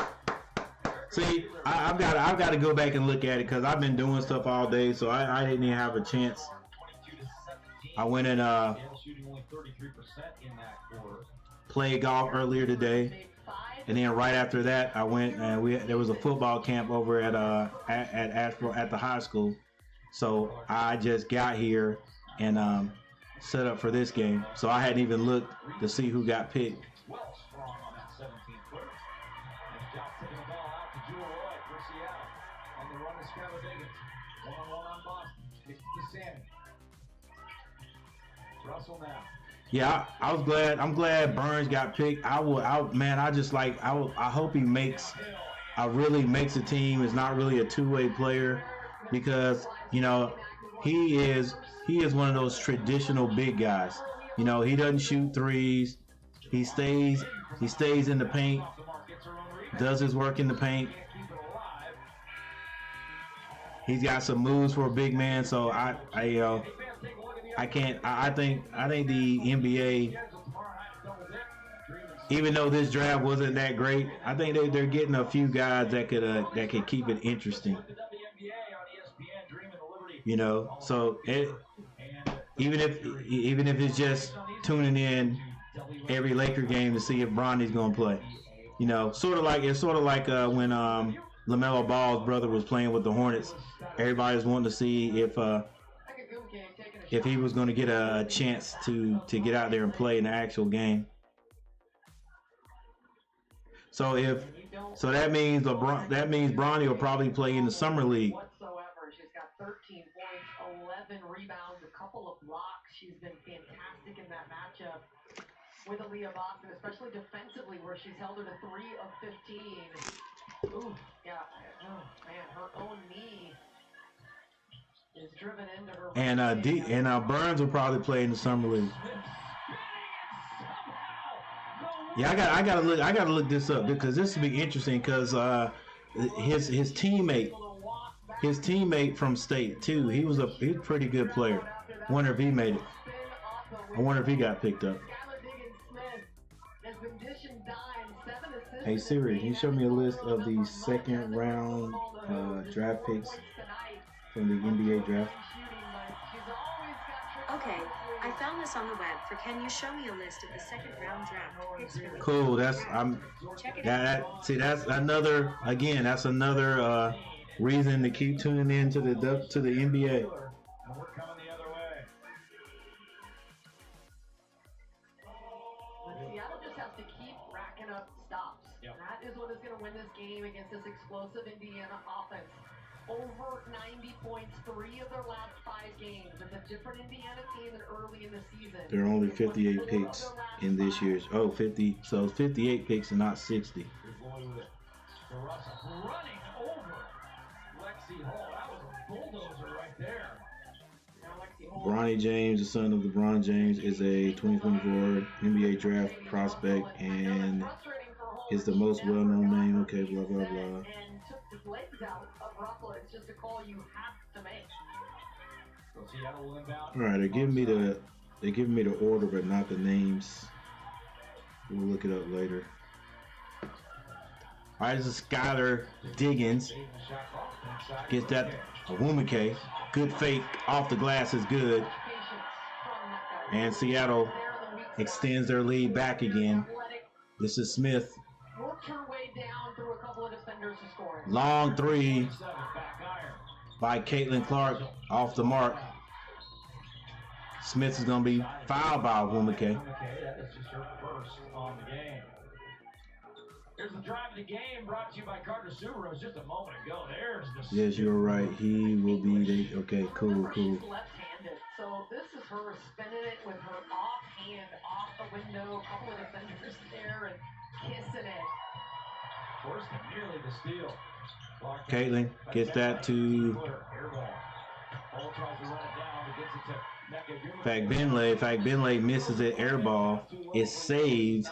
See, I've got to go back and look at it because I've been doing stuff all day, so I didn't even have a chance. I went and played golf earlier today, and then right after that, I went and there was a football camp over at Asheville at the high school. So I just got here and set up for this game. So I hadn't even looked to see who got picked. Yeah, I was glad. I'm glad Burns got picked. I hope he really makes a team. Is not really a two-way player because, you know, he is one of those traditional big guys. You know, he doesn't shoot threes. He stays in the paint, does his work in the paint. He's got some moves for a big man, so I think the NBA, even though this draft wasn't that great, I think they're getting a few guys that could keep it interesting. You know, so even if it's just tuning in every Laker game to see if Bronny's gonna play. You know, sort of like when LaMelo Ball's brother was playing with the Hornets. Everybody was wanting to see if he was going to get a chance to get out there and play in the actual game. So that means Bronny will probably play in the summer league.
She's got 13 points, 11 rebounds, a couple of blocks. She's been fantastic in that matchup with Aaliyah Boston, especially defensively, where she's held her to 3 of 15. Ooh, yeah. Oh man, her own knee is driven into her.
And Burns will probably play in the summer league. Yeah, I gotta look this up because this will be interesting because his teammate from state too. He was a pretty good player. Wonder if he made it. I wonder if he got picked up. Hey Siri, can you show me a list of the second round draft picks from the NBA draft?
Okay, I found this on the web. Can you show me a list of the second round draft picks?
Cool. That's another reason to keep tuning in to the NBA.
Seattle just has to keep racking up stops. That is what is going to win this game against this explosive Indiana offense. Over 90 points, 3 of their last 5 games. It's a different Indiana team than early in the season.
There are only 58 picks in this year's. Oh, 50. So it's 58 picks and not 60.
Loyd with it. To Russell. Running over Lexi Hall. That was a bulldozer right there.
Now Lexi Hall.
Bronny James, the son of LeBron James, is a 2024 NBA draft prospect and is the most well-known name. Okay, blah, blah, blah.
And took his legs out of Russell. It's just a call you have to make.
So Seattle will inbound.
All right, they're giving me the order, but not the names. We'll look it up later. All right, this is Skylar Diggins. Gets that Awumake. Good fake off the glass is good. And Seattle extends their lead back again. This is Smith.
Worked her way down through a couple of defenders to score.
Long three by Catlin Clark off the mark. Smith is going to be fouled by Awumake.
That is just her first on the game. Here's the drive of the game brought to you by Carter Subaru just a moment ago. There's the
Yes, you're right. He will be the, okay, cool.
She's left-handed, so this is her spinning it with her offhand off the window. A couple of defenders there and kissing it.
First and nearly the steal.
Caitlin gets that to Benley misses it, air ball. It's saved.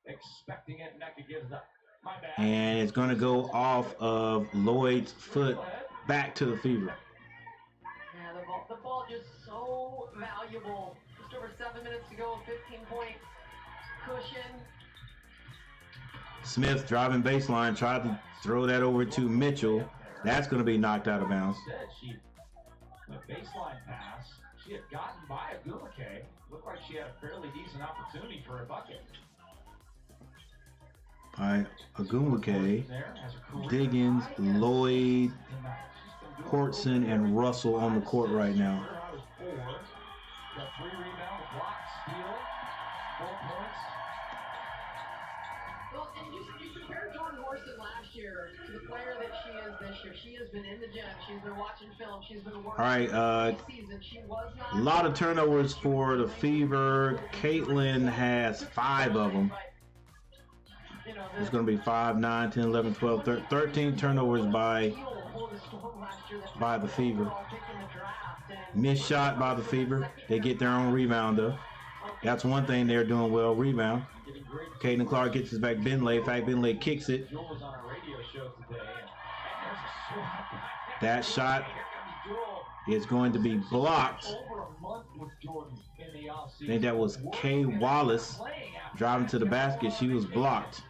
Expecting it, Mecca gives up. My bad.
And it's going to go off of Loyd's foot back to the Fever.
Yeah, the ball just so valuable. Just over 7 minutes to go, 15-point cushion.
Smith driving baseline, tried to throw that over to Mitchell. That's going to be knocked out of bounds.
The baseline pass, she had gotten by Awumake. Looked like she had a fairly decent opportunity for a bucket.
By Awumake, Diggins, Loyd, Hortson, and Russell on the court right now.
Got 3 rebounds, block, steal, 4 points.
Well, and you compare Jordan Horson last year to the player that she is this year. She has been in the gym. She's been watching film. She's been working.
All right,
this season. She was not
a lot of turnovers for the Fever. Caitlin has 5 of them. It's going to be 5, 9, 10, 11, 12, 13 turnovers by the Fever. Missed shot by the Fever. They get their own rebound, though. That's one thing they're doing well, rebound. Catlin Clark gets his back. Benley. In fact, Benley kicks it. That shot is going to be blocked. I think that was Kay Wallace driving to the basket. She was blocked.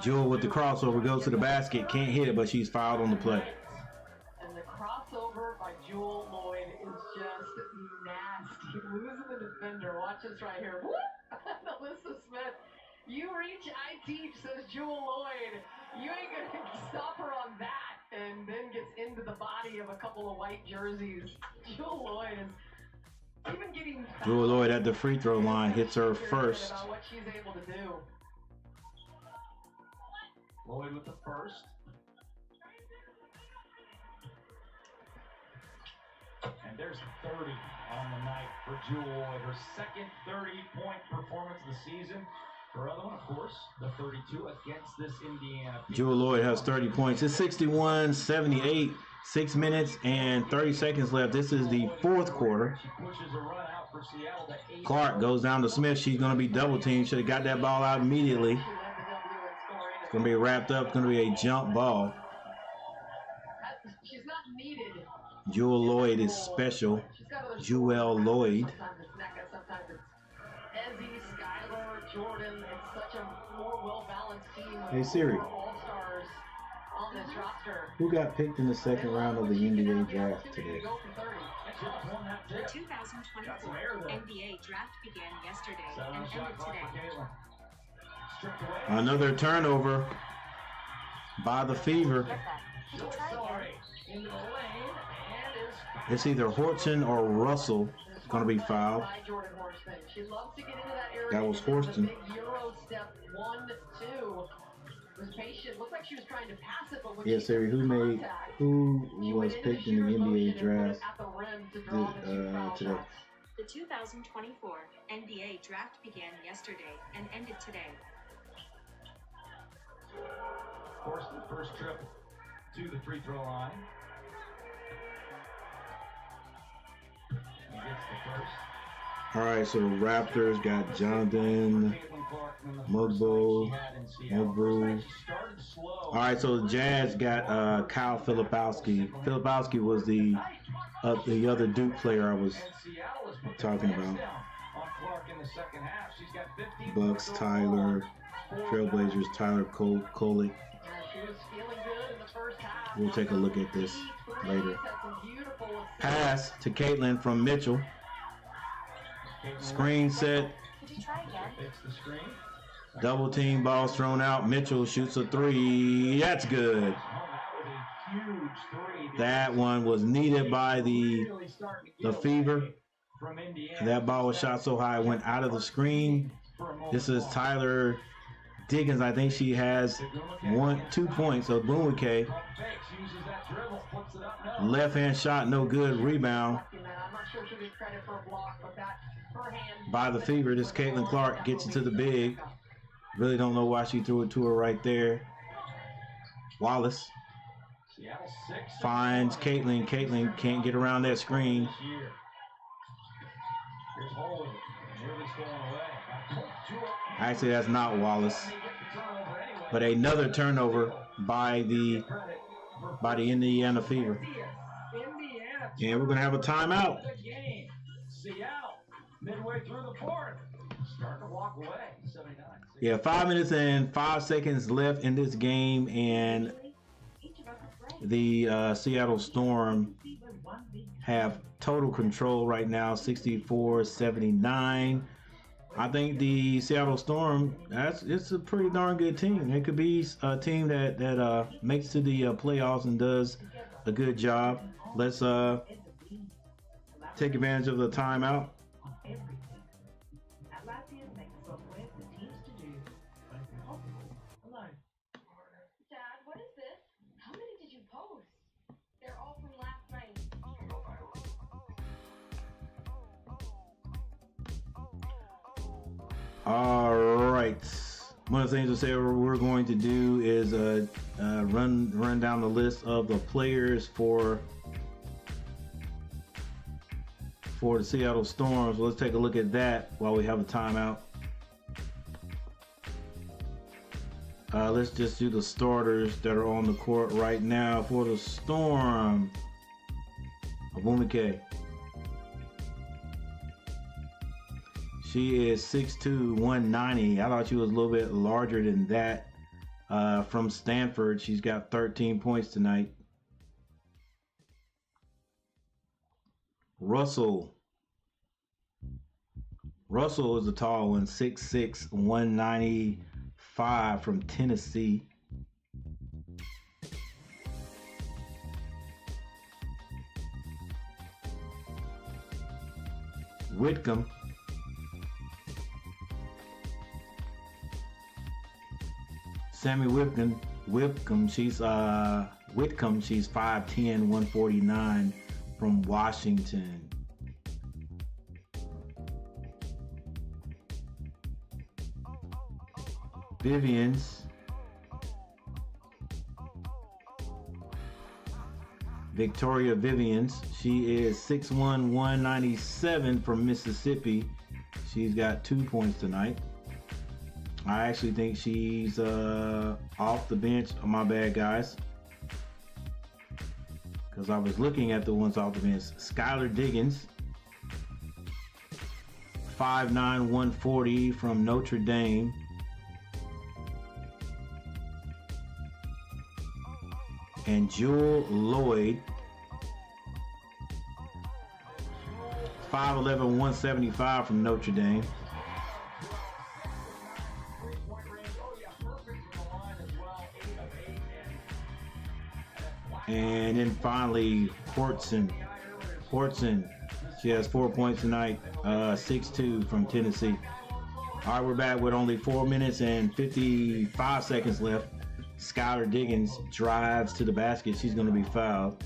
Jewel with the crossover goes to the basket, can't hit it, but she's fouled on the play.
And the crossover by Jewel Loyd is just nasty. Losing the defender. Watch this right here. Alyssa Smith, you reach, I teach, says Jewel Loyd. You ain't going to stop her on that. And then gets into the body of a couple of white jerseys. Jewel Loyd is even getting fouled.
Jewel Loyd at the free throw line hits her first.
About what she's able to do.
Loyd with the first. And there's 30 on the night for Jewel Loyd. Her second 30-point performance of the season. Her other one, of course, the 32 against this Indiana.
Jewel Loyd has 30 points. It's 61-78. 6 minutes and 30 seconds left. This is the 4th quarter. Clark goes down to Smith. She's going to be double teamed. Should have got that ball out immediately. It's going to be wrapped up. It's going to be a jump ball.
She's not needed.
Jewel Loyd is special. Jewel Loyd.
Sometimes it's Ezzy, Skylar, Jordan. It's such a more well-balanced team.
Hey Siri,
All-stars on this roster.
who got picked in the second round of the NBA draft today?
The 2024 NBA draft began yesterday and ended today.
Another turnover by the Fever. It's either Horton or Russell. It's Gonna be fouled. That was Horston. Yeah, Siri, who was picked in the NBA draft today?
The 2024 NBA draft began yesterday and ended today.
Horston, first trip to the free throw line. He gets the first.
All right, so the Raptors got Jonathan Mugbo. All right, so the Jazz got Kyle Filipowski. Filipowski was the other Duke player I was talking about. Bucks, Tyler, Trailblazers, Tyler Coley. We'll take a look at this later. Pass to Catlin from Mitchell. Screen set.
Could you try again?
Double team, balls thrown out. Mitchell shoots a three. That's good. That one was needed by the Fever. That ball was shot so high it went out of the screen. This is Tyler Diggins. I think she has 2 points. So Boomake. Left hand shot, no good. Rebound by the Fever. This Catlin Clark gets it to the big. Really don't know why she threw it to her right there. Wallace finds Catlin. Catlin can't get around that screen. Actually, that's not Wallace, but another turnover by the Indiana Fever. And we're gonna have a timeout.
Midway through the fourth, starting to walk away. 79.
Yeah, 5 minutes and 5 seconds left in this game, and the Seattle Storm have total control right now, 64-79. I think the Seattle Storm, it's a pretty darn good team. It could be a team that makes to the playoffs and does a good job. Let's take advantage of the timeout.
Dad, what is this? How many did you post? They're all from last night.
All right. One of the things to say we're going to do is run down the list of the players for the Seattle Storm. So let's take a look at that while we have a timeout. Let's just do the starters that are on the court right now for the Storm. Abumike. She is 6'2", 190. I thought she was a little bit larger than that. From Stanford, she's got 13 points tonight. Russell is a tall one, 6'6", 195 from Tennessee. Whitcomb. Sammy Whitcomb, she's 5'10", 149 from Washington. Victoria Vivians, she is 6'1", 197 from Mississippi. She's got 2 points tonight. I actually think she's off the bench. Oh, my bad, guys. Because I was looking at the ones off the bench. Skylar Diggins, 5'9", 140 from Notre Dame. And Jewel Loyd, 5'11", 175 from Notre Dame. And then finally, Hortson, She has 4 points tonight, 6-2 from Tennessee. All right, we're back with only 4 minutes and 55 seconds left. Skylar Diggins drives to the basket. She's going to be fouled.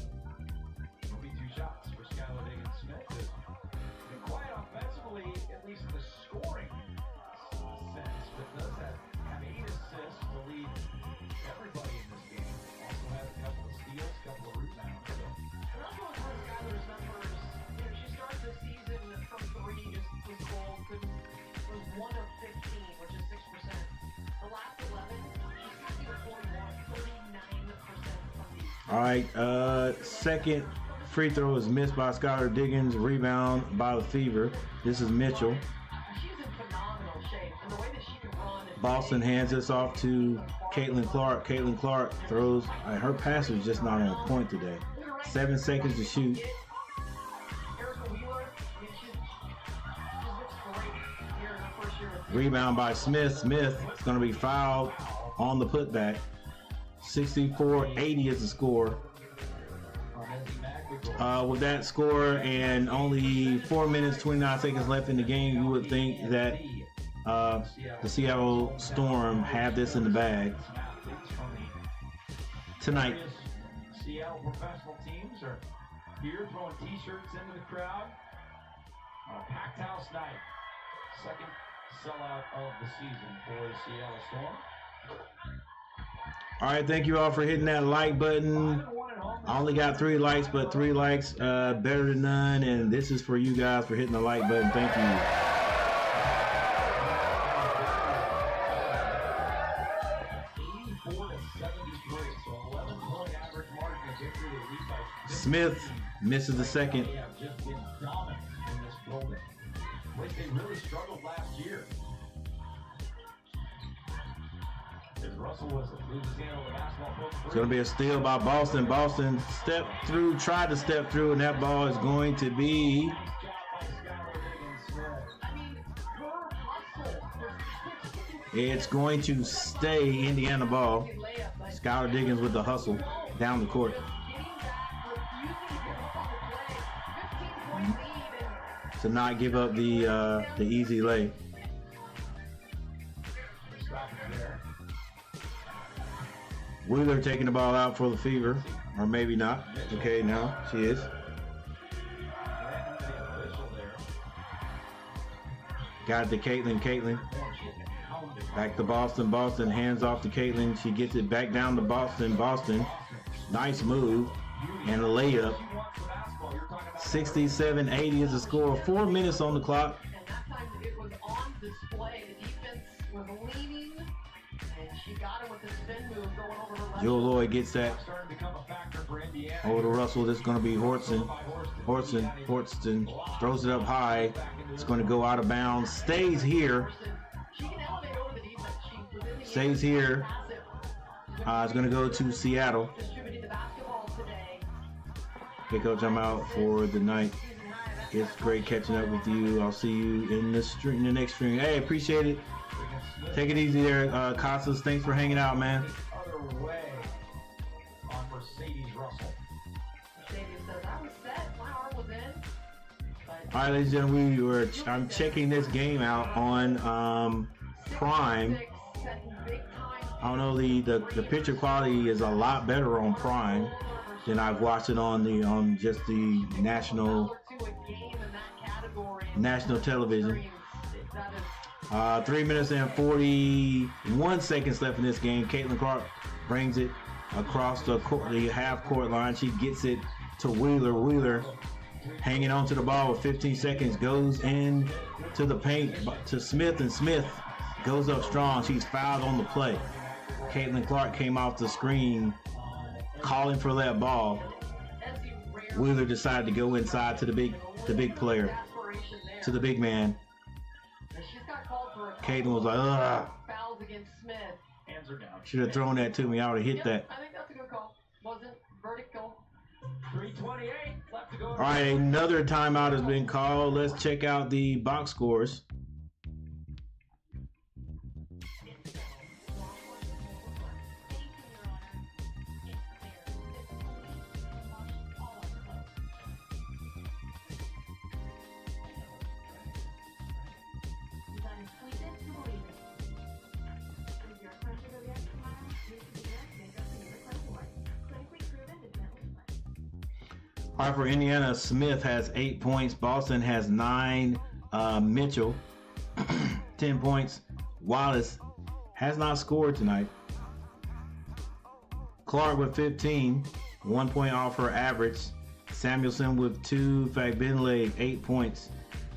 It'll be 2 shots for Skylar Diggins Smith. Been quiet offensively, at least in the scoring sense, but does have 8 assists to lead everybody in this game. Also has a couple of steals, a couple of rebounds. So.
And that's what was Skylar's numbers. You know, she started the season from 3, just was cold, was 1 of 15, which is 6%. The last 11, she's got to 41, 39% from these.
All right, second free throw is missed by Skylar Diggins. Rebound by the Fever. This is Mitchell.
She's in phenomenal shape, and the way that she can run.
Boston hands this off to Catlin Clark. Catlin Clark throws. Her pass is just not on point today. 7 seconds to shoot. Rebound by Smith. Smith is going to be fouled on the putback. 64-80 is the score. With that score and only 4 minutes, 29 seconds left in the game, you would think that the Seattle Storm have this in the bag tonight.
Seattle professional teams are here throwing t-shirts into the crowd on a packed house night. Second sellout of the season for the Seattle Storm.
All right, thank you all for hitting that like button. I only got 3 likes, but 3 likes better than none. And this is for you guys for hitting the like button. Thank you. Smith misses the second.
They have just been dominant in this building. Which they really struggled last year. As Russell was losing his hand on the basketball.
It's going to be a steal by Boston. Boston tried to step through, and that ball is going to be. It's going to stay Indiana ball. Skylar Diggins with the hustle down the court. To not give up the easy lay. Wheeler taking the ball out for the Fever, or maybe not. Okay, now she is. Got it to Catlin. Catlin back to Boston. Boston hands off to Catlin. She gets it back down to Boston. Boston, nice move and a layup. 67-80 is the score. 4 minutes on the clock.
And that time it was on display. The defense was leaning, and she got him with the spin move going over her left.
Joe Loyd gets that over to Russell. This is going to be Horton. Horton throws it up high. It's going to go out of bounds. Stays here.
She can elevate over the defense. She's within the
Stays here. It's going to go to Seattle.
distributed the basketball today.
Okay, Coach, I'm out for the night. It's great catching up with you. I'll see you in the next stream. Hey, appreciate it. Take it easy there, Casas. Thanks for hanging out, man.
Other way on Mercedes Russell.
Mercedes says, I was set. My arm was in. But
All right, ladies and gentlemen, I'm checking this game out on Prime.
setting big time.
I don't know, the picture quality is a lot better on Prime than I've watched it on just the national television. 3 minutes and 41 seconds left in this game. Catlin Clark brings it across the half court line. She gets it to Wheeler. Wheeler hanging on to the ball with 15 seconds, goes in to the paint to Smith, and Smith goes up strong. She's fouled on the play. Catlin Clark came off the screen calling for that ball. Wheeler decided to go inside to the big player, to the big man. Catlin was like, ugh.
Fouls against Smith.
Hands are down.
Should have thrown that to me. I would have hit that.
I think that's a good call. Wasn't vertical.
3:28 left to go.
All right, another timeout has been called. Let's check out the box scores. All right, for Indiana, Smith has 8 points. Boston has 9. Mitchell, 10 points. Wallace has not scored tonight. Clark with 15, 1 point off her average. Samuelson with 2. Fagbinley, 8 points.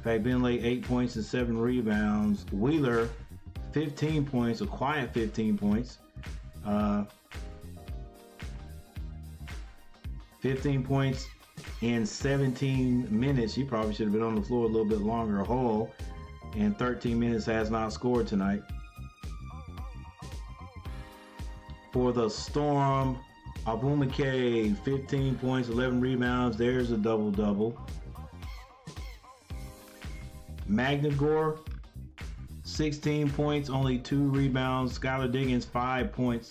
Fagbinley, 8 points and 7 rebounds. Wheeler, 15 points, a quiet 15 points. 15 points in 17 minutes. She probably should have been on the floor a little bit longer. Hall in 13 minutes has not scored tonight. For the Storm, Abumake, 15 points, 11 rebounds. There's a double-double. Magnagor, 16 points, only 2 rebounds. Skylar Diggins, 5 points.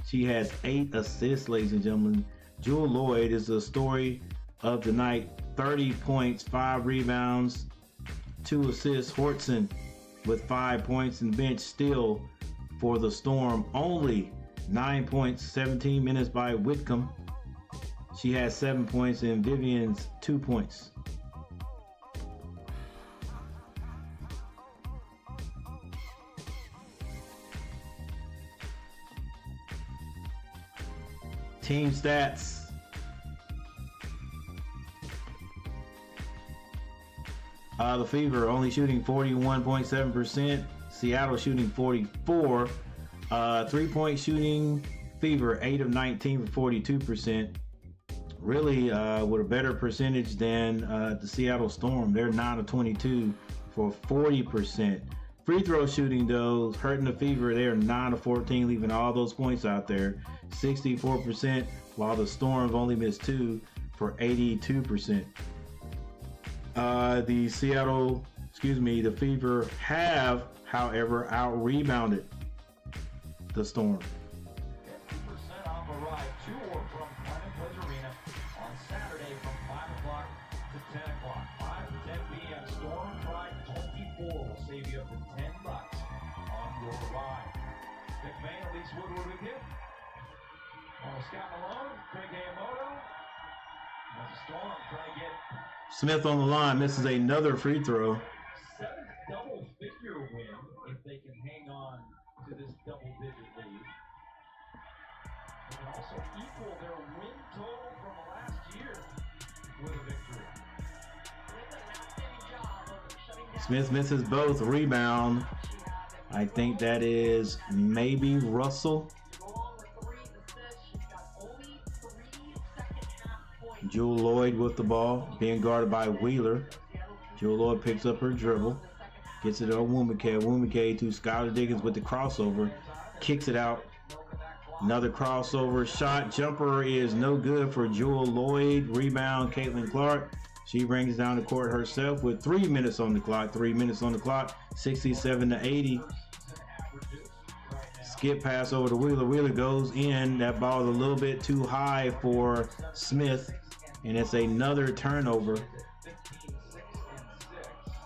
She has 8 assists, ladies and gentlemen. Jewel Loyd is the story of the night. 30 points, 5 rebounds, 2 assists. Hortson with 5 points, and bench still for the Storm. Only 9 points, 17 minutes by Whitcomb. She has 7 points, and Vivian's 2 points. Team stats. The Fever only shooting 41.7%. Seattle shooting 44%. 3-point shooting, Fever 8 of 19 for 42%. Really with a better percentage than the Seattle Storm. They're 9 of 22 for 40%. Free throw shooting, though, hurting the Fever. They're 9 of 14, leaving all those points out there. 64%, while the Storm only missed 2 for 82%. The Fever have, however, out-rebounded the Storm.
50% on the ride. Tour from Climate Pledge Arena on Saturday from 5 o'clock to 10 o'clock. 5 to 10 p.m. Storm Pride 24 will save you up to $10 on your ride. McMahon, Elise Woodward with you. Scott Malone, Craig Hayamoto. As the Storm trying to get
Smith on the line, misses another free throw.
7th double-figure win if they can hang on to this double-digit lead. They can also equal their win total from last year with a victory.
Smith misses both. Rebound. I think that is maybe Russell. Jewel Loyd with the ball, being guarded by Wheeler. Jewel Loyd picks up her dribble, gets it to Wumake. Wumake to Skylar Diggins with the crossover, kicks it out. Another crossover shot. Jumper is no good for Jewel Loyd. Rebound, Catlin Clark. She brings down the court herself with 3 minutes on the clock. 3 minutes on the clock. 67-80. Skip pass over to Wheeler. Wheeler goes in. That ball is a little bit too high for Smith. And it's another turnover.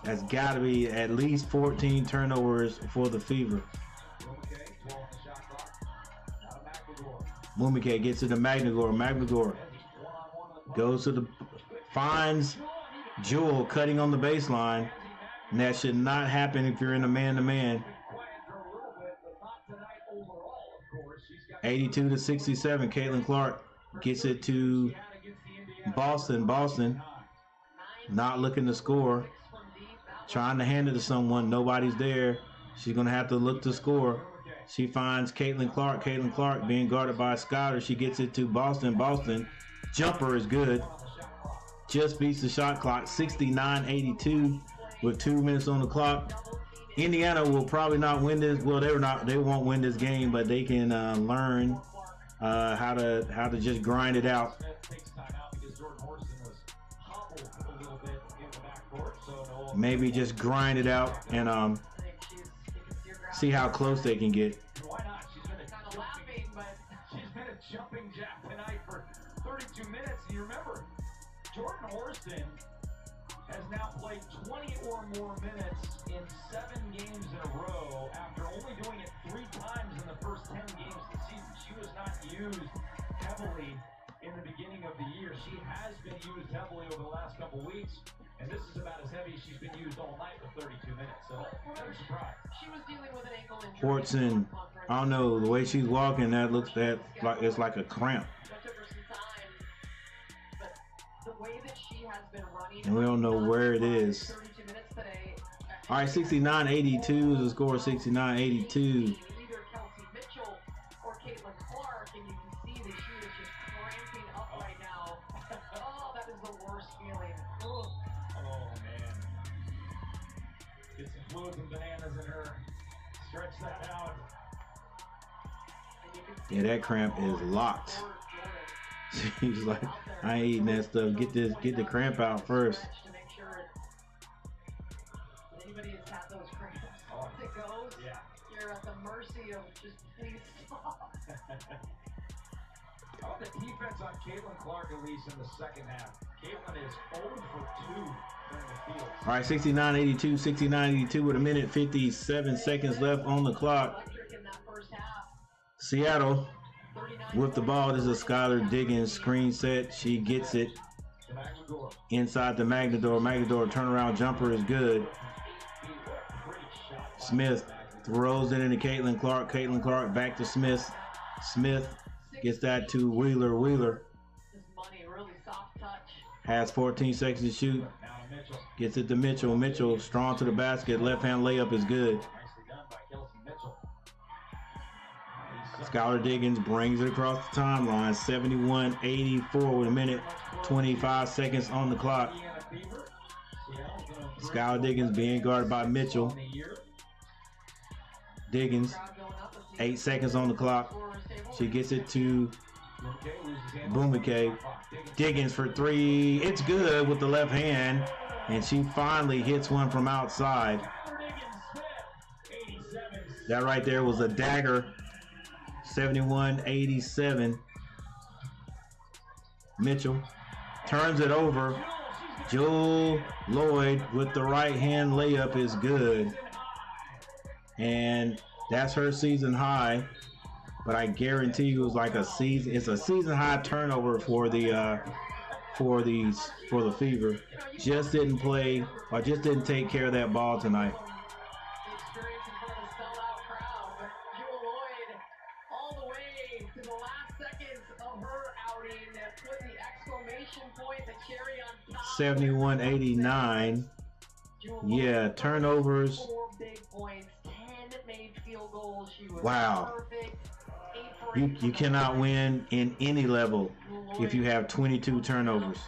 That's got to be at least 14 turnovers for the Fever. Mumike gets it to Magnagor. Magnagor goes to finds Jewel cutting on the baseline. And that should not happen if you're in a man-to-man. 82-67. Catlin Clark gets it to Boston. Boston not looking to score. Trying to hand it to someone. Nobody's there. She's going to have to look to score. She finds Catlin Clark. Catlin Clark being guarded by Skyler. She gets it to Boston. Boston. Jumper is good. Just beats the shot clock. 69-82 with 2 minutes on the clock. Indiana will probably not win this. Well, they won't win this game, but they can learn how to just grind it out. Maybe just grind it out and see how close they can get.
Why not? She's been a jumping jack tonight for 32 minutes. And you remember, Jordan Horston has now played 20 or more minutes in 7 games in a row after only doing it 3 times in the first 10 games of the season. She was not used heavily in the beginning of the year. she has been used heavily over the last couple weeks, and this is about as heavy as she's been used all night with 32 minutes. So, no surprise.
She was dealing with an ankle injury.
Fortson, I don't know, the way she's walking, that looks like it's like a cramp.
That took her some time, but the way that she has been running,
And we don't know where it is.
32 minutes today.
All right, 69-82 is the score. 69-82.
Either Kelsey Mitchell or Catlin Clark, and you can see that she is just cramping up right now. Oh, that is the worst feeling.
Oh, man. Get some fluids and bananas in her. Stretch that out.
And you can see
Yeah, that cramp is locked. She's like, I ain't eating that stuff. Get the cramp out first.
To make sure anybody has had those cramps. Once it goes,
Yeah.
you're at the mercy of just please stop.
How about the defense on Catlin Clark, at least in the second half? Catlin is 0 for 2 during the field.
All right, 69-82, 69-82 with a minute 57 seconds left on the clock.
Electric in that first half.
Seattle
39
with the ball. This is Skylar Diggins screen set. She gets it
To Maglador.
inside the Magnador. Magnador turnaround jumper is good.
Pretty shot.
Smith throws it into Catlin Clark. Catlin Clark back to Smith. Smith gets that to Wheeler. Wheeler
This money, really soft touch.
has 14 seconds to shoot.
Now to Mitchell.
Gets it to Mitchell. Mitchell strong to the basket. Left hand layup is good.
Nicely done by Kelsey Mitchell.
Skylar Diggins brings it across the timeline. 71-84 with a minute 25 seconds on the clock.
Indiana Fever. Seattle's gonna improve
Skylar Diggins being guarded by Mitchell.
on the year.
Diggins,
Crowd going up. Let's see
8 seconds on the clock.
scorers table.
She gets it to
Okay, loses hand.
Boomakay. Diggins for 3. It's good with the left hand. And she finally hits one from outside. That right there was a dagger. 71-87. Mitchell turns it over. Joel Loyd with the right hand layup is good. And that's her season high. But I guarantee you it's like it's a season high turnover for the Fever. Just didn't play or just didn't take care of that ball tonight.
The experience in front of a sellout crowd, but Jewel Loyd all the way to the last seconds of her outing that put the exclamation point, the cherry on top.
71-89.
Jewel
Yeah,
Loyd,
turnovers.
4 big points, 10 made field goals. She was
Wow.
perfect. 8 for 8
You cannot win in any level if you have 22 turnovers.
with a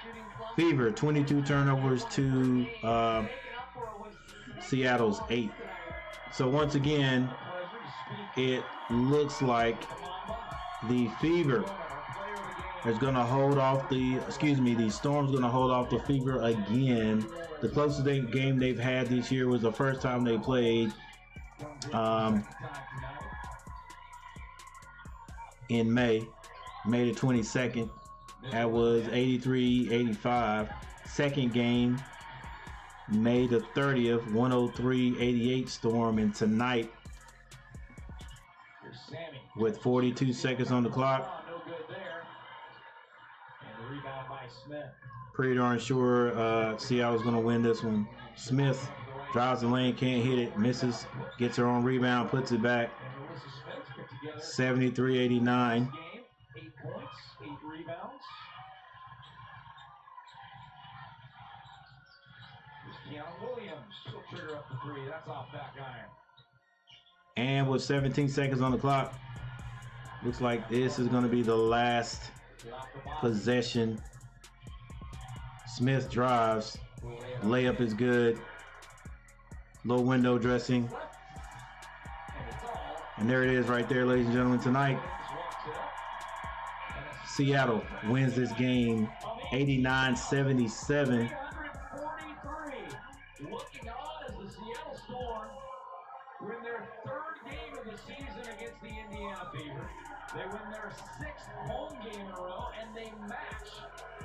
shooting club.
Fever 22 turnovers to
Making up for it was
Seattle's 8. So once again, it looks like the Fever is going to hold off the Storm's going to hold off the Fever again. The closest game they've had this year was the first time they played in May the 22nd. That was 83-85. Second game, May the 30th, 103-88 Storm. And tonight, with 42 seconds on the clock,
No good there. And the rebound by Smith.
pretty darn sure Seattle's going to win this one. Smith drives the lane, can't hit it, misses, gets her own rebound, puts it back.
And Melissa Smith put together
73-89.
game, 8 points, 8 rebounds. Here's Keanu Williams. She'll trigger up the 3. That's off back iron.
And with 17 seconds on the clock, looks like this is going to be the last
Off the bottom.
possession. Smith drives. Layup is good. Low window dressing.
And it's all.
And there it is right there, ladies and gentlemen. Tonight,
Walks it up.
Seattle wins this game 89-77.
343. Looking on as the Seattle Storm win their 3rd game of the season against the Indiana Fever. They win their 6th home game in a row, and they match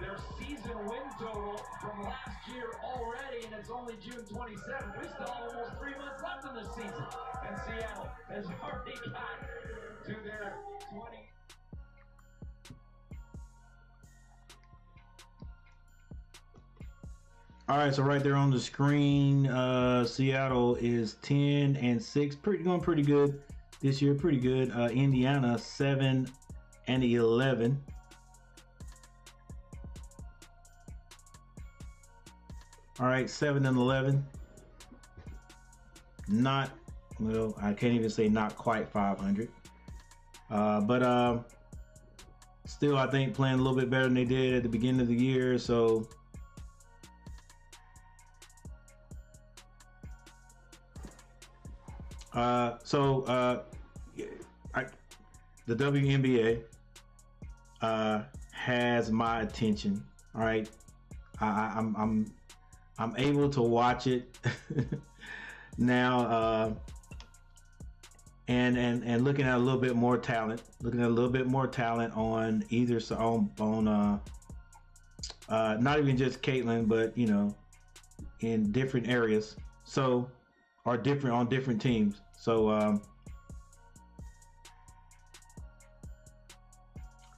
their season win total from last year already, and it's only June 27th. We still have almost 3 months left in this season, and Seattle has already got to their 20.
All right, so right there on the screen, Seattle is 10-6, going pretty good this year, pretty good. Indiana 7-11. All right, 7-11. Not, well, I can't even say not quite 500, but still, I think playing a little bit better than they did at the beginning of the year. So. The WNBA has my attention. All right, I'm able to watch it now, and looking at a little bit more talent. On either side, on not even just Catlin, but you know, in different areas. So. Are different on different teams. So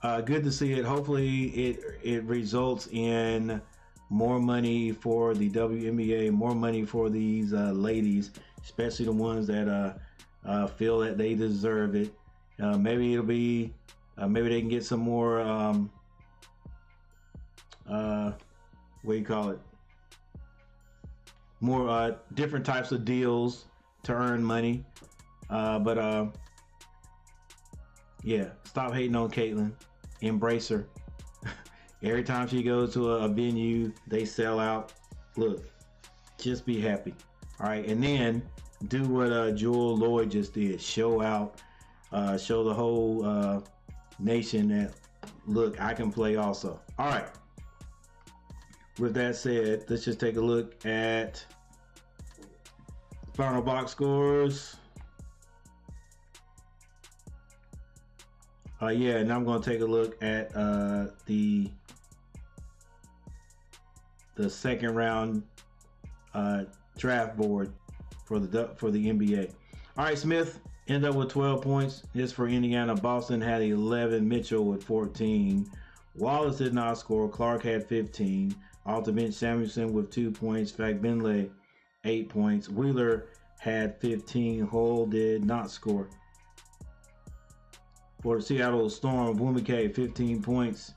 good to see it. Hopefully it results in more money for the WNBA, more money for these ladies, especially the ones that feel that they deserve it. Maybe it'll be maybe they can get some more what do you call it? More different types of deals to earn money, but yeah, stop hating on Catlin, embrace her. Every time she goes to a venue, they sell out. Look, just be happy. All right, and then do what Jewel Loyd just did, show out, show the whole nation that, look, I can play also. All right, with that said, let's just take a look at final box scores. Yeah, and I'm going to take a look at the second round draft board for the NBA. All right, Smith ended up with 12 points. This for Indiana. Boston had 11. Mitchell with 14. Wallace did not score. Clark had 15. Off the bench, Samuelson with 2 points. Fagbenle 8 points. Wheeler had 15. Hull did not score. For the Seattle Storm, Bumake 15 points.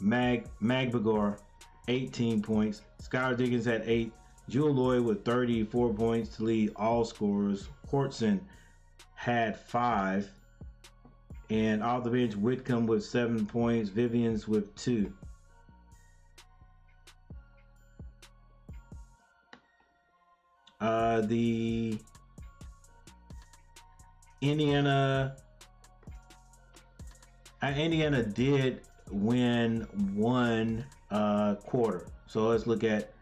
Magbagor 18 points. Skylar Diggins had 8. Jewel Loyd with 34 points to lead all scorers. Hortson had 5. And off the bench, Whitcomb with 7 points. Vivians with 2. The Indiana did win one quarter. So let's look at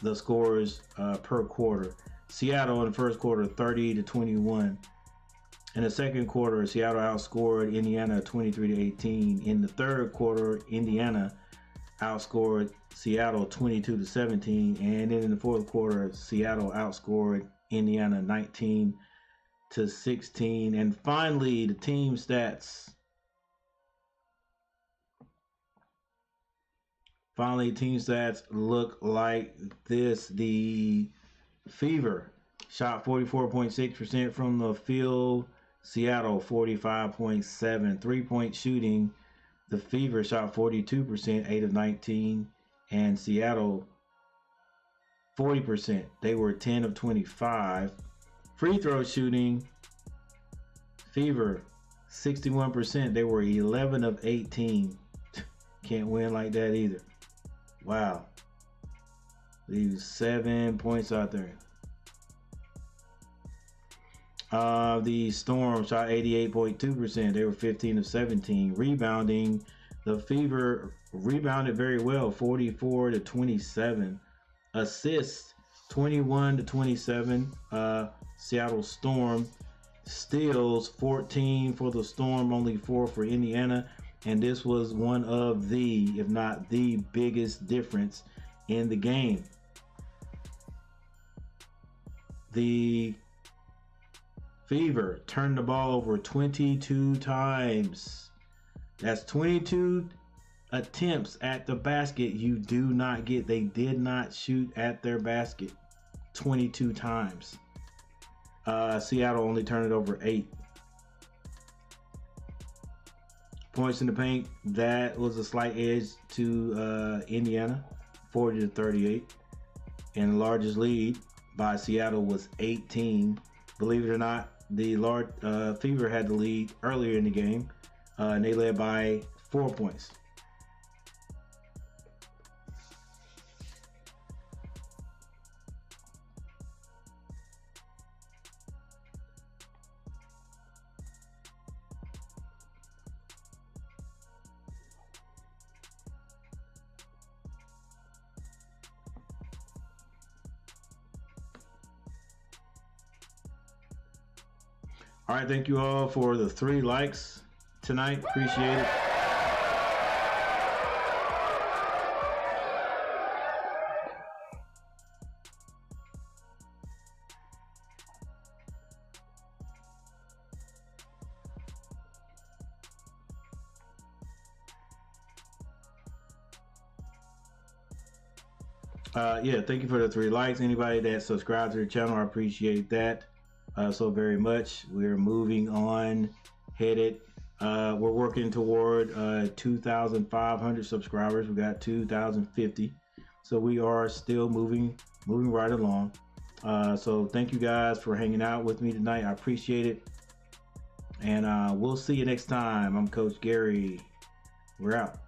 the scores per quarter. Seattle in the first quarter 30-21. In the second quarter, Seattle outscored Indiana 23-18. In the third quarter, Indiana outscored Seattle 22-17, and then in the fourth quarter, Seattle outscored Indiana 19-16. And finally, the team stats. Team stats look like this. The Fever shot 44.6% from the field. Seattle 45.7%. 3-point shooting. The Fever shot 42%, 8 of 19, and Seattle 40%. They were 10 of 25. Free throw shooting, Fever 61%. They were 11 of 18. Can't win like that either. Wow. Leaves 7 points out there. The Storm shot 88.2%. They were 15 of 17. Rebounding, the Fever rebounded very well, 44-27. Assists, 21-27. Seattle Storm. Steals, 14 for the Storm, only 4 for Indiana. And this was one of the, if not the biggest difference in the game. The Fever turned the ball over 22 times. That's 22 attempts at the basket, you do not get. They did not shoot at their basket 22 times. Seattle only turned it over 8. Points in the paint, that was a slight edge to Indiana, 40-38. And the largest lead by Seattle was 18. Believe it or not, the Fever had the lead earlier in the game, and they led by 4 points. All right, thank you all for the 3 likes tonight. Appreciate it. Yeah, thank you for the 3 likes. Anybody that subscribed to the channel, I appreciate that so very much. We're moving on, headed. We're working toward 2,500 subscribers. We got 2,050, so we are still moving right along. So thank you guys for hanging out with me tonight. I appreciate it, and we'll see you next time. I'm Coach Gary. We're out.